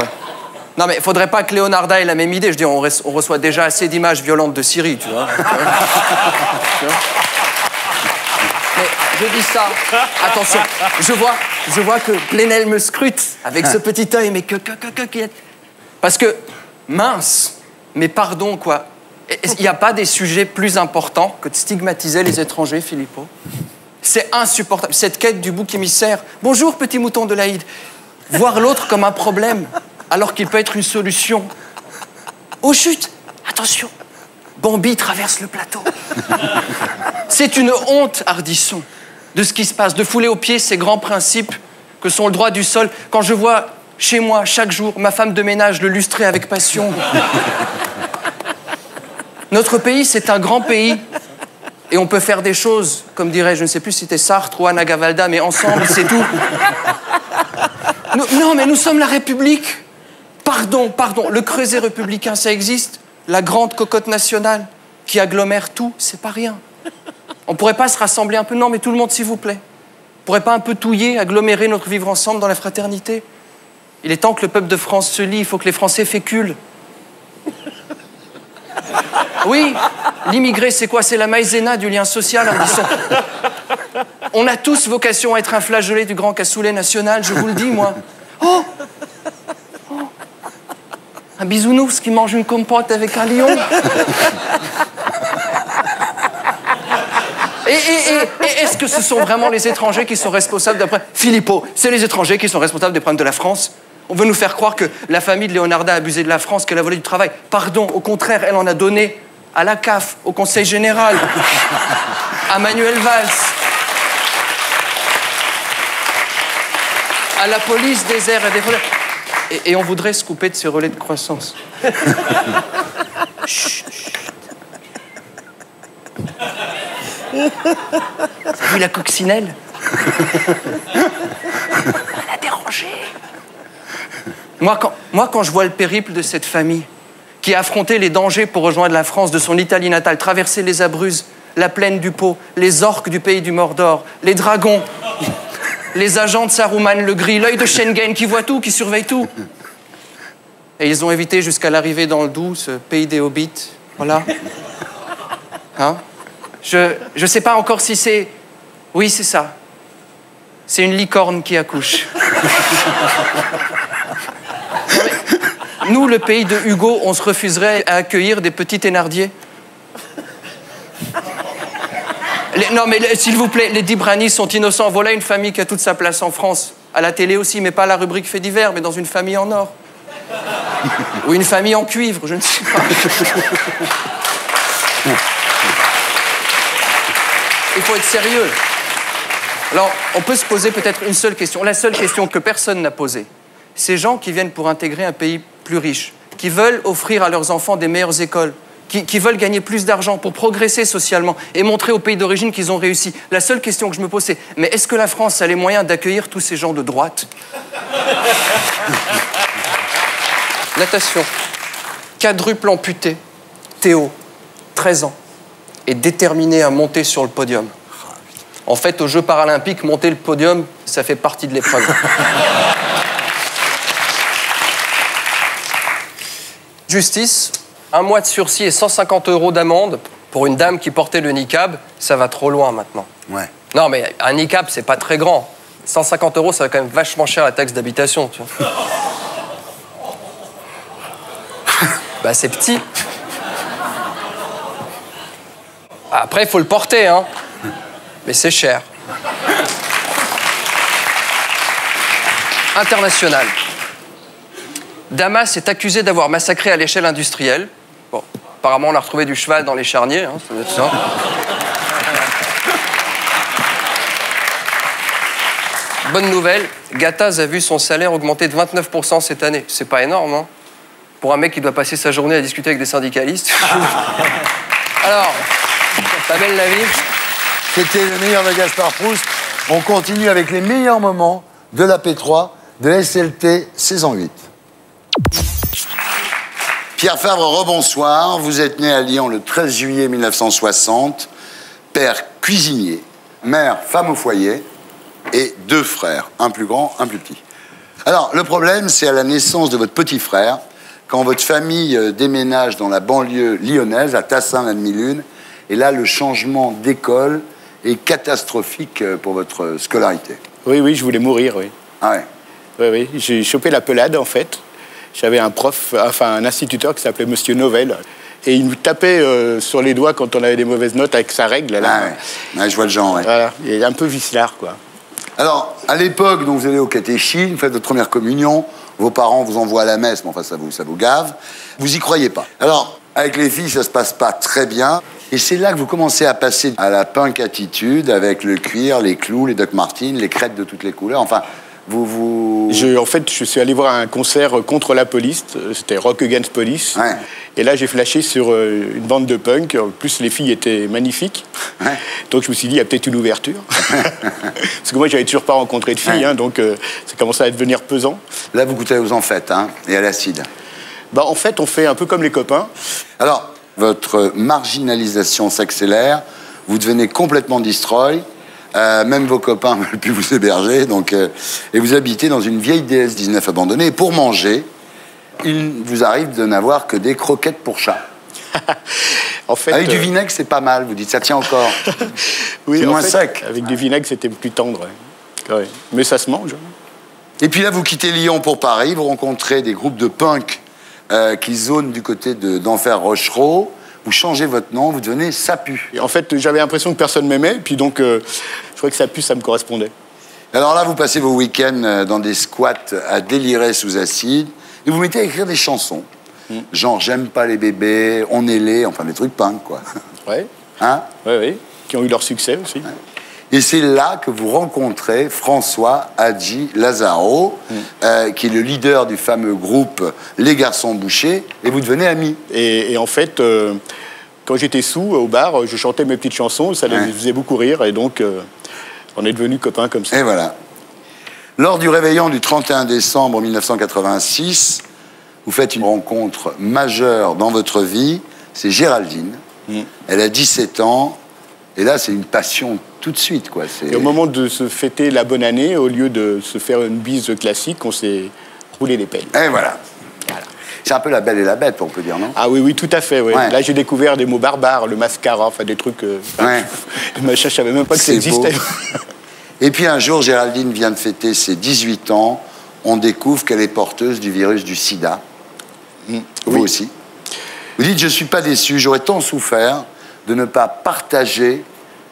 Non, mais faudrait pas que Leonarda ait la même idée. Je dis, on reçoit déjà assez d'images violentes de Syrie, tu vois. Mais je dis ça, attention, je vois que Plenel me scrute avec ce petit œil, mais parce que, mince, mais pardon, quoi. Il n'y a pas des sujets plus importants que de stigmatiser les étrangers, Filippo? C'est insupportable. Cette quête du bouc émissaire. Bonjour, petit mouton de l'Aïd. Voir l'autre comme un problème, alors qu'il peut être une solution. Oh, chut, attention. Bambi traverse le plateau. C'est une honte, Ardisson, de ce qui se passe, de fouler aux pieds ces grands principes que sont le droit du sol. Quand je vois chez moi, chaque jour, ma femme de ménage le lustrer avec passion. Notre pays, c'est un grand pays. Et on peut faire des choses, comme dirait, je ne sais plus si c'était Sartre ou Anna Gavalda, mais ensemble, c'est tout. Non, mais nous sommes la République. Pardon, le creuset républicain, ça existe. La grande cocotte nationale qui agglomère tout, c'est pas rien. On pourrait pas se rassembler un peu? Non, mais tout le monde, s'il vous plaît. On pourrait pas un peu touiller, agglomérer notre vivre ensemble dans la fraternité? Il est temps que le peuple de France se lie, il faut que les Français féculent. Oui, l'immigré, c'est quoi? C'est la maïzena du lien social, Ardisson. On a tous vocation à être un flageolet du grand cassoulet national, je vous le dis, moi. Oh, un bisounours qui mange une compote avec un lion. Et est-ce que ce sont vraiment les étrangers qui sont responsables d'après Filippo, c'est les étrangers qui sont responsables des problèmes de la France? On veut nous faire croire que la famille de Leonarda a abusé de la France, qu'elle a volé du travail. Pardon, au contraire, elle en a donné à la CAF, au Conseil Général, à Manuel Valls, à la police des airs et des volets. Et on voudrait se couper de ces relais de croissance. Chut, chut. T'as vu la coccinelle? Elle a dérangé. Moi, quand je vois le périple de cette famille qui a affronté les dangers pour rejoindre la France de son Italie natale, traverser les Abruzzes, la plaine du Pô, les orques du pays du Mordor, les dragons, les agents de Saruman le Gris, l'œil de Schengen qui voit tout, qui surveille tout. Et ils ont évité jusqu'à l'arrivée dans le Doubs, ce pays des hobbits. Voilà. Hein? Je sais pas encore si c'est... Oui, c'est ça. C'est une licorne qui accouche. Nous, le pays de Hugo, on se refuserait à accueillir des petits Thénardier? Non, mais s'il vous plaît, les Dibrani sont innocents. Voilà une famille qui a toute sa place en France. À la télé aussi, mais pas à la rubrique fait divers, mais dans une famille en or. Ou une famille en cuivre, je ne sais pas. Il faut être sérieux. Alors, on peut se poser peut-être une seule question. La seule question que personne n'a posée. Ces gens qui viennent pour intégrer un pays plus riche, qui veulent offrir à leurs enfants des meilleures écoles, qui veulent gagner plus d'argent pour progresser socialement et montrer au pays d'origine qu'ils ont réussi. La seule question que je me pose, c'est mais est-ce que la France a les moyens d'accueillir tous ces gens de droite? Natation. Quadruple amputé. Théo, 13 ans, est déterminé à monter sur le podium. En fait, aux Jeux paralympiques, monter le podium, ça fait partie de l'épreuve. Justice, 1 mois de sursis et 150 € d'amende pour une dame qui portait le niqab, ça va trop loin maintenant. Ouais. Non, mais un niqab, c'est pas très grand. 150 €, ça va quand même vachement cher la taxe d'habitation, tu vois. Bah, c'est petit. Après, il faut le porter, hein. Mais c'est cher. International. Damas est accusé d'avoir massacré à l'échelle industrielle. Bon, apparemment, on a retrouvé du cheval dans les charniers, hein, ça doit être ça. Bonne nouvelle, Gattaz a vu son salaire augmenter de 29% cette année. C'est pas énorme, hein? Pour un mec qui doit passer sa journée à discuter avec des syndicalistes. Alors, ta belle la vie. C'était le meilleur de Gaspard Proust. On continue avec les meilleurs moments de la P3, de SLT saison 8. Pierre Fabre, rebonsoir. Vous êtes né à Lyon le 13 juillet 1960. Père cuisinier, mère femme au foyer et 2 frères, un plus grand, un plus petit. Alors, le problème, c'est à la naissance de votre petit frère, quand votre famille déménage dans la banlieue lyonnaise, à Tassin-la-Demi-Lune, et là, le changement d'école est catastrophique pour votre scolarité. Oui, oui, je voulais mourir, oui. Ah ouais? Oui, oui, j'ai chopé la pelade, en fait. J'avais un prof, enfin un instituteur qui s'appelait Monsieur Novell. Et il nous tapait sur les doigts quand on avait des mauvaises notes avec sa règle. Là. Ah ouais. Ouais, je vois le genre, ouais. Voilà, il est un peu vicelard, quoi. Alors, à l'époque, donc, vous allez au catéchisme, vous faites votre première communion, vos parents vous envoient à la messe, mais enfin, ça vous gave. Vous y croyez pas. Alors, avec les filles, ça se passe pas très bien. Et c'est là que vous commencez à passer à la punk attitude, avec le cuir, les clous, les Doc Martens, les crêtes de toutes les couleurs. Enfin, En fait, je suis allé voir un concert contre la police, c'était Rock Against Police. Ouais. Et là, j'ai flashé sur une bande de punk. En plus, les filles étaient magnifiques. Ouais. Donc, je me suis dit, il y a peut-être une ouverture. Parce que moi, j'avais toujours pas rencontré de filles, ouais. Donc ça commençait à devenir pesant. Là, vous goûtez aux amphètes, hein, et à l'acide. Bah, en fait, on fait un peu comme les copains. Alors, votre marginalisation s'accélère, vous devenez complètement destroy. Même vos copains ne veulent plus vous héberger, donc, et vous habitez dans une vieille DS-19 abandonnée. Et pour manger, il vous arrive de n'avoir que des croquettes pour chat. En fait, avec du vinaigre, c'est pas mal. Vous dites, ça tient encore. Oui, c'est moins fait, sec. Avec du vinaigre, c'était plus tendre. Ouais. Ouais. Mais ça se mange. Et puis là, vous quittez Lyon pour Paris. Vous rencontrez des groupes de punk qui zonent du côté d'Enfer Rochereau. Vous changez votre nom, vous devenez Sapu. Et en fait, j'avais l'impression que personne m'aimait, puis donc je crois que Sapu, ça me correspondait. Alors là, vous passez vos week-ends dans des squats à délirer sous acide, et vous mettez à écrire des chansons. Genre, j'aime pas les bébés, on est laid, enfin des trucs punk, quoi. Ouais. Hein? Ouais, oui. Qui ont eu leur succès aussi. Ouais. Et c'est là que vous rencontrez François Hadji Lazaro, qui est le leader du fameux groupe Les Garçons Bouchés, et vous devenez amis. Et en fait, quand j'étais sous au bar, je chantais mes petites chansons, ça les faisait beaucoup rire, et donc on est devenus copains comme ça. Et voilà. Lors du réveillon du 31 décembre 1986, vous faites une rencontre majeure dans votre vie, c'est Géraldine. Elle a 17 ans, et là, c'est une passion tout de suite, quoi. Et au moment de se fêter la bonne année, au lieu de se faire une bise classique, on s'est roulé les pelles. Et voilà. C'est un peu la belle et la bête, on peut dire, non? Ah oui, oui, tout à fait, oui. Ouais. Là, j'ai découvert des mots barbares, le mascara, enfin des trucs... Ouais. Je savais même pas que ça existait. Et puis un jour, Géraldine vient de fêter ses 18 ans. On découvre qu'elle est porteuse du virus du sida. Vous aussi. Vous dites, je suis pas déçu, j'aurais tant souffert de ne pas partager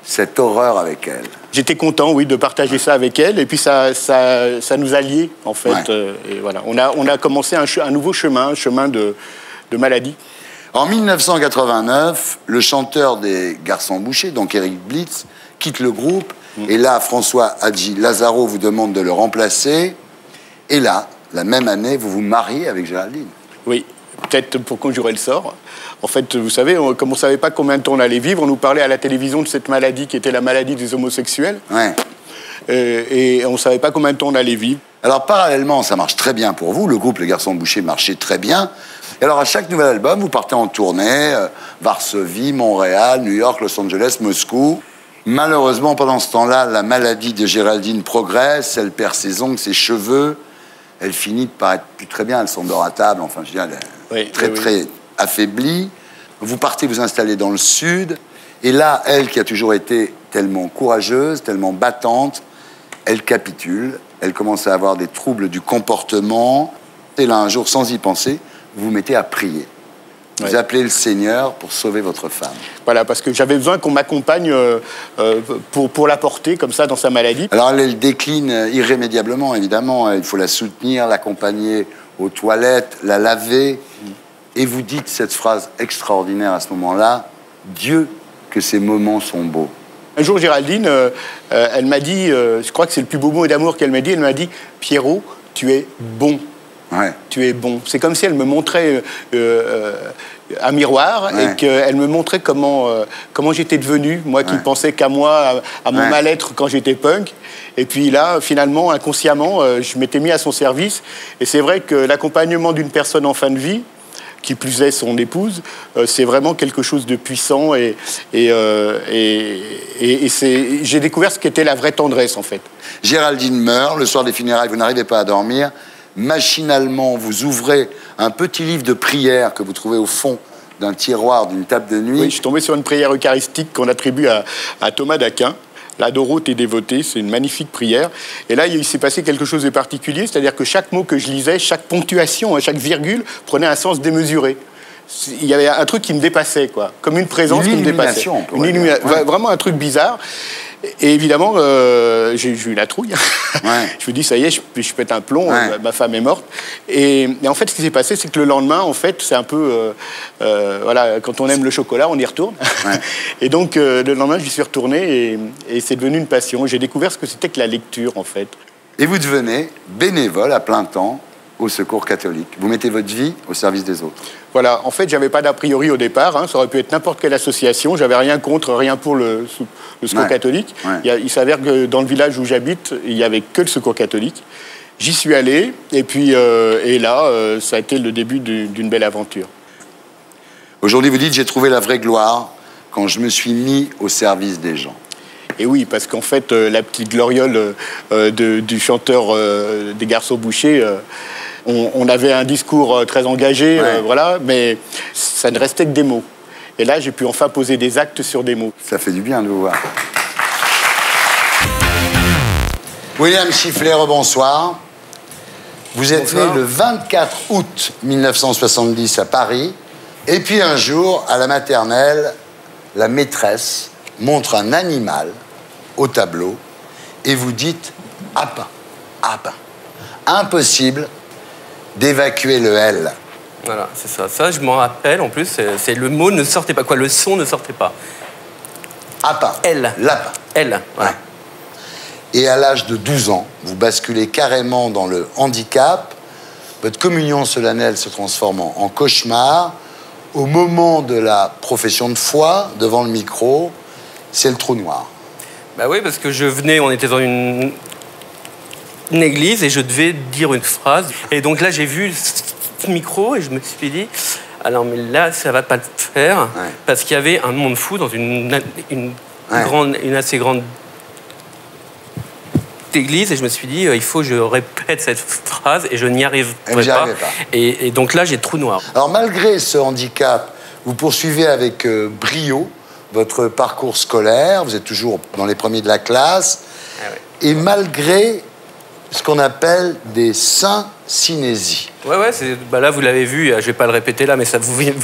cette horreur avec elle. J'étais content, oui, de partager ça avec elle. Et puis ça nous a liés, en fait. Ouais. Et voilà, on a commencé un nouveau chemin, un chemin de maladie. En 1989, le chanteur des Garçons Bouchés, donc Eric Blitz, quitte le groupe. Et là, François Hadji Lazaro vous demande de le remplacer. Et là, la même année, vous vous mariez avec Géraldine. Oui, peut-être pour conjurer le sort. En fait, vous savez, comme on ne savait pas combien de temps on allait vivre, on nous parlait à la télévision de cette maladie qui était la maladie des homosexuels. Ouais. Et on ne savait pas combien de temps on allait vivre. Alors, parallèlement, ça marche très bien pour vous. Le groupe Les Garçons Bouchés marchait très bien. Et alors, à chaque nouvel album, vous partez en tournée. Varsovie, Montréal, New York, Los Angeles, Moscou. Malheureusement, pendant ce temps-là, la maladie de Géraldine progresse. Elle perd ses ongles, ses cheveux. Elle finit par être plus très bien. Elle s'endort à table. Enfin, je veux dire, elle est très affaiblie. Vous partez vous installer dans le sud. Et là, elle, qui a toujours été tellement courageuse, tellement battante, elle capitule. Elle commence à avoir des troubles du comportement. Et là, un jour, sans y penser, vous vous mettez à prier. Vous appelez le Seigneur pour sauver votre femme. Voilà, parce que j'avais besoin qu'on m'accompagne pour la porter comme ça dans sa maladie. Alors elle décline irrémédiablement, évidemment. Il faut la soutenir, l'accompagner aux toilettes, la laver. Et vous dites cette phrase extraordinaire à ce moment-là, « Dieu, que ces moments sont beaux ». Un jour, Géraldine, elle m'a dit, je crois que c'est le plus beau mot d'amour qu'elle m'a dit, elle m'a dit « Pierrot, tu es bon ». tu es bon. C'est comme si elle me montrait un miroir et qu'elle me montrait comment j'étais devenu, moi qui pensais qu'à moi, à mon mal-être quand j'étais punk. Et puis là, finalement, inconsciemment, je m'étais mis à son service. Et c'est vrai que l'accompagnement d'une personne en fin de vie, qui plus est son épouse, c'est vraiment quelque chose de puissant et j'ai découvert ce qu'était la vraie tendresse, en fait. Géraldine meurt, le soir des funérailles, vous n'arrivez pas à dormir. Machinalement, vous ouvrez un petit livre de prières que vous trouvez au fond d'un tiroir d'une table de nuit. Oui, je suis tombé sur une prière eucharistique qu'on attribue à Thomas d'Aquin. La Dorothée est dévotée, c'est une magnifique prière. Et là, il s'est passé quelque chose de particulier, c'est-à-dire que chaque mot que je lisais, chaque ponctuation, chaque virgule, prenait un sens démesuré. Il y avait un truc qui me dépassait, quoi, comme une présence qui me dépassait. Vraiment un truc bizarre. Et évidemment, j'ai eu la trouille. Je me dis, ça y est, je pète un plomb, ma femme est morte. Et en fait, ce qui s'est passé, c'est que le lendemain, en fait, c'est un peu... voilà, quand on aime le chocolat, on y retourne. Et donc, le lendemain, j'y suis retourné et c'est devenu une passion. J'ai découvert ce que c'était que la lecture, en fait. Et vous devenez bénévole à plein temps au Secours catholique. Vous mettez votre vie au service des autres. Voilà, en fait, j'avais pas d'a priori au départ. Ça aurait pu être n'importe quelle association. J'avais rien contre, rien pour le Secours catholique. Il s'avère que dans le village où j'habite, il n'y avait que le Secours catholique. J'y suis allé, et puis là, ça a été le début d'une belle aventure. Aujourd'hui, vous dites, j'ai trouvé la vraie gloire quand je me suis mis au service des gens. Et oui, parce qu'en fait, la petite gloriole du chanteur des Garçons Bouchers... On avait un discours très engagé, voilà, mais ça ne restait que des mots. Et là, j'ai pu enfin poser des actes sur des mots. Ça fait du bien de vous voir. William Chifflet, rebonsoir. Vous êtes né le 24 août 1970 à Paris. Et puis un jour, à la maternelle, la maîtresse montre un animal au tableau et vous dites « Apin, apin ». Impossible d'évacuer le L. Voilà, c'est ça. Ça, je m'en rappelle. En plus, c'est le mot ne sortait pas, quoi. Le son ne sortait pas. Apin. L. Lapin. L, voilà. Et à l'âge de 12 ans, vous basculez carrément dans le handicap. Votre communion solennelle se transforme en cauchemar. Au moment de la profession de foi, devant le micro, c'est le trou noir. Bah oui, parce que je venais, on était dans une église et je devais dire une phrase. Et donc là, j'ai vu ce micro et je me suis dit, alors mais là, ça va pas le faire, parce qu'il y avait un monde fou dans une assez grande église et je me suis dit, il faut que je répète cette phrase et je n'y arriverai pas. Et donc là, j'ai trou noir. Alors malgré ce handicap, vous poursuivez avec brio votre parcours scolaire, vous êtes toujours dans les premiers de la classe, et malgré ce qu'on appelle des syncinésies. Ouais, bah là, vous l'avez vu, je vais pas le répéter là, mais ça,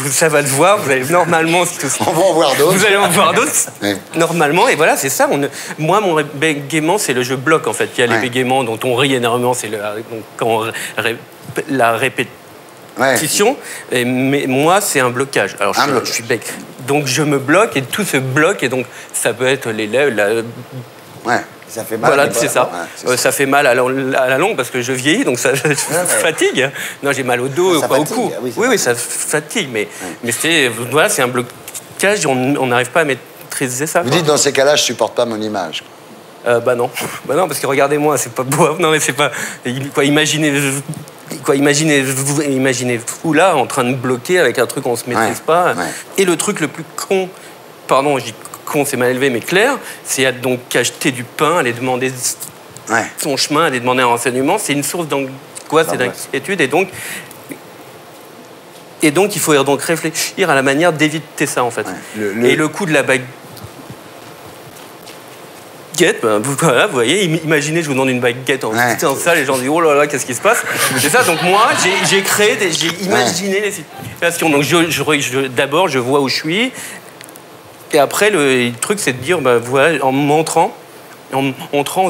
ça va le voir, vous allez normalement... On va en voir d'autres. Vous allez en voir d'autres, normalement, et voilà, c'est ça. Moi, mon bégaiement, c'est le jeu bloc, en fait. Il y a les bégaiements dont on rit énormément, c'est quand la répétition, mais moi, c'est un blocage. Alors, je suis bec. Donc, je me bloque, et tout se bloque, et donc, ça peut être les lèvres, ça fait mal. Voilà, c'est ça. Ça fait mal à la longue parce que je vieillis, donc ça fatigue. Non, j'ai mal au dos, au cou. Oui, ça fatigue, mais voilà, c'est un blocage, on n'arrive pas à maîtriser ça. Vous dites dans ces cas-là, je supporte pas mon image. Bah non, parce que regardez-moi, c'est pas beau. Non, mais c'est pas. Imaginez-vous là en train de bloquer avec un truc qu'on se maîtrise pas. Et le truc le plus con, pardon, j'y con, c'est mal élevé, mais clair, c'est donc acheter du pain, aller demander son chemin, aller demander un renseignement. C'est une source d'angoisse et d'inquiétude. Et donc, il faut donc réfléchir à la manière d'éviter ça, en fait. Et le coup de la baguette, voilà, vous voyez, imaginez, je vous demande une baguette en salle, les gens disent, oh là là, qu'est-ce qui se passe? C'est ça, donc moi, j'ai imaginé les situations. Donc, d'abord, je vois où je suis. Et après, le truc, c'est de dire, voilà, en montrant, on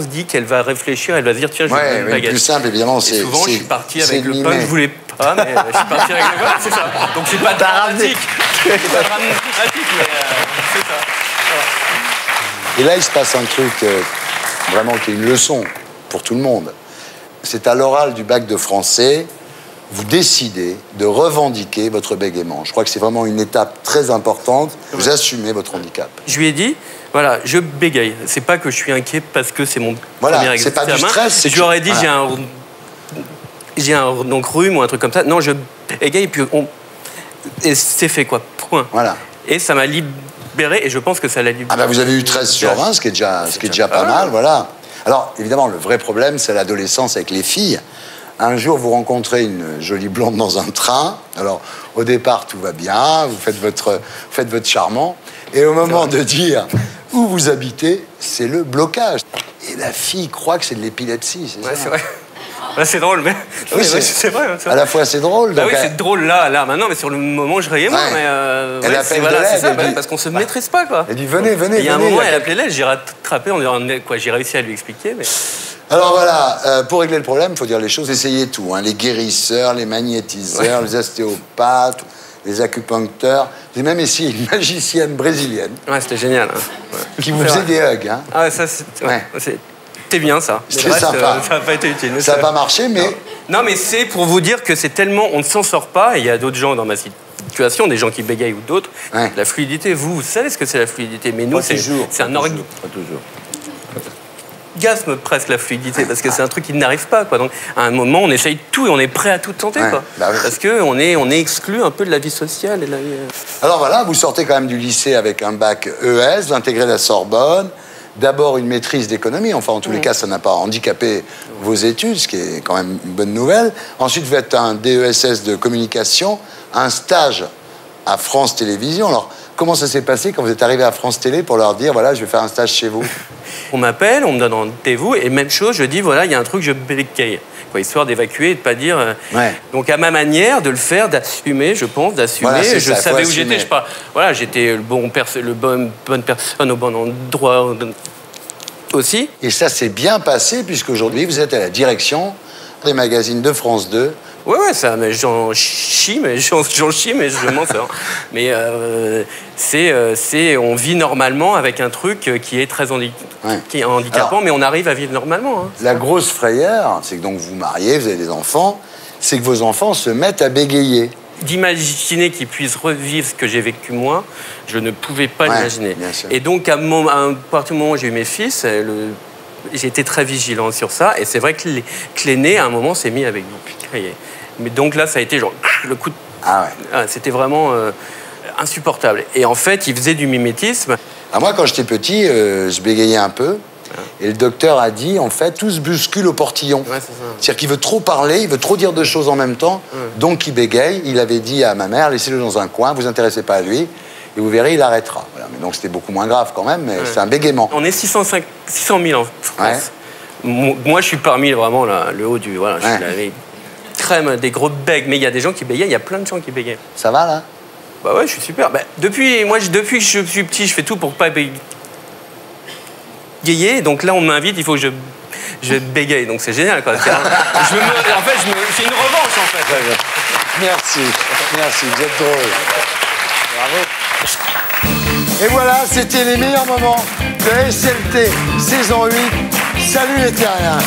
se dit qu'elle va réfléchir, elle va se dire, tiens, je vais une baguette. Le plus simple, évidemment, c'est... Souvent, je suis parti avec le pain que je voulais pas, mais je suis parti avec le pain, c'est ça. Donc, c'est pas dramatique. C'est pas dramatique, mais c'est ça. Et là, il se passe un truc vraiment qui est une leçon pour tout le monde. C'est à l'oral du bac de français, vous décidez de revendiquer votre bégaiement. Je crois que c'est vraiment une étape très importante. Vous assumez votre handicap. Je lui ai dit, voilà, je bégaye. C'est pas que je suis inquiet parce que c'est mon premier exercice. C'est pas du stress. Je lui aurais dit, j'ai un donc rhume ou un truc comme ça. Non, je bégaye et puis et c'est fait quoi. Point. Voilà. Et ça m'a libéré et je pense que ça l'a libéré. Ah bah vous avez eu 13 sur 20, ce qui est déjà pas mal, voilà. Alors, évidemment, le vrai problème, c'est l'adolescence avec les filles. Un jour, vous rencontrez une jolie blonde dans un train. Alors, au départ, tout va bien, vous faites votre charmant. Et au moment de dire où vous habitez, c'est le blocage. Et la fille croit que c'est de l'épilepsie, c'est ça? C'est vrai. Là, c'est drôle, mais... Oui, c'est vrai. À la fois, c'est drôle. Bah oui, c'est drôle là, maintenant, mais sur le moment, je riais moins. Mais elle appelle de l'aide. Parce qu'on se maîtrise pas, quoi. Elle dit, venez. Il y a un moment, elle appelait l'aide, j'ai rattrapé, j'ai réussi à lui expliquer, mais... Alors voilà, pour régler le problème, il faut dire les choses, essayez tout. Hein. Les guérisseurs, les magnétiseurs, les ostéopathes, les acupuncteurs. J'ai même essayé une magicienne brésilienne. Ouais, c'était génial. Hein. Ouais. Qui vous faisait des hugs. Hein. Ah ouais, ça, c'était bien, ça. C'était sympa. Ça n'a pas été utile. Ça n'a pas marché, mais... Non, mais c'est pour vous dire que c'est tellement... On ne s'en sort pas, et il y a d'autres gens dans ma situation, des gens qui bégayent ou d'autres. Ouais. La fluidité, vous savez ce que c'est la fluidité, mais nous, c'est un orgasme. Pas toujours. Orgasme presque la fluidité, parce que c'est un truc qui n'arrive pas, quoi. Donc à un moment on essaye tout et on est prêt à tout tenter, quoi. Bah oui. Parce qu'on est exclu un peu de la vie sociale et de la vie... Alors voilà, vous sortez quand même du lycée avec un bac ES, vous intégrez la Sorbonne, d'abord une maîtrise d'économie, enfin en tous les cas ça n'a pas handicapé vos études, ce qui est quand même une bonne nouvelle. Ensuite vous faites un DESS de communication, un stage à France Télévisions. Alors comment ça s'est passé quand vous êtes arrivé à France Télé pour leur dire voilà je vais faire un stage chez vous? On m'appelle, on me donne rendez-vous, et même chose, je dis, voilà, il y a un truc, je bégaye. Histoire d'évacuer et de ne pas dire... Donc, à ma manière de le faire, d'assumer, je pense, d'assumer. Voilà, je savais où j'étais, voilà, j'étais bonne personne au bon endroit aussi. Et ça s'est bien passé, puisqu'aujourd'hui, vous êtes à la direction des magazines de France 2. Ouais, ça, mais j'en chie, mais je m'en sors. Mais on vit normalement avec un truc qui est très qui est handicapant, alors, mais on arrive à vivre normalement. Hein. La grosse frayeur, c'est que donc vous mariez, vous avez des enfants, c'est que vos enfants se mettent à bégayer. D'imaginer qu'ils puissent revivre ce que j'ai vécu moi, je ne pouvais pas l'imaginer. Et donc, à partir du moment où j'ai eu mes fils, j'ai été très vigilant sur ça, et c'est vrai que l'aîné, à un moment, s'est mis avec vous. Mais donc là, ça a été genre le coup de... C'était vraiment insupportable. Et en fait, il faisait du mimétisme. Moi, quand j'étais petit, je bégayais un peu. Et le docteur a dit, en fait, tout se bouscule au portillon. C'est-à-dire qu'il veut trop parler, il veut trop dire de choses en même temps, donc il bégaye. Il avait dit à ma mère, laissez-le dans un coin, vous intéressez pas à lui, et vous verrez, il arrêtera. Voilà. Mais donc c'était beaucoup moins grave quand même, mais c'est un bégaiement. On est 600 000 en France. Moi, je suis parmi vraiment le haut du... Voilà, je suis la crème des gros begs, mais il y a des gens qui bégayent, il y a plein de gens qui bégayent. Ça va, là? Bah ouais, je suis super. Bah, depuis que je suis petit, je fais tout pour pas bégayer. Donc là, on m'invite, il faut que je bégaye. Donc c'est génial, quoi. En fait, c'est une revanche, en fait. Merci, vous êtes drôle. Bravo. Et voilà, c'était les meilleurs moments de SLT saison 8. Salut les terriens.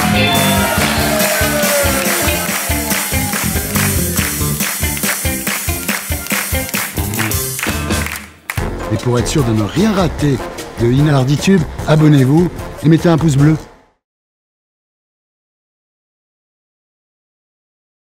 Et pour être sûr de ne rien rater de Inarditube, abonnez-vous et mettez un pouce bleu.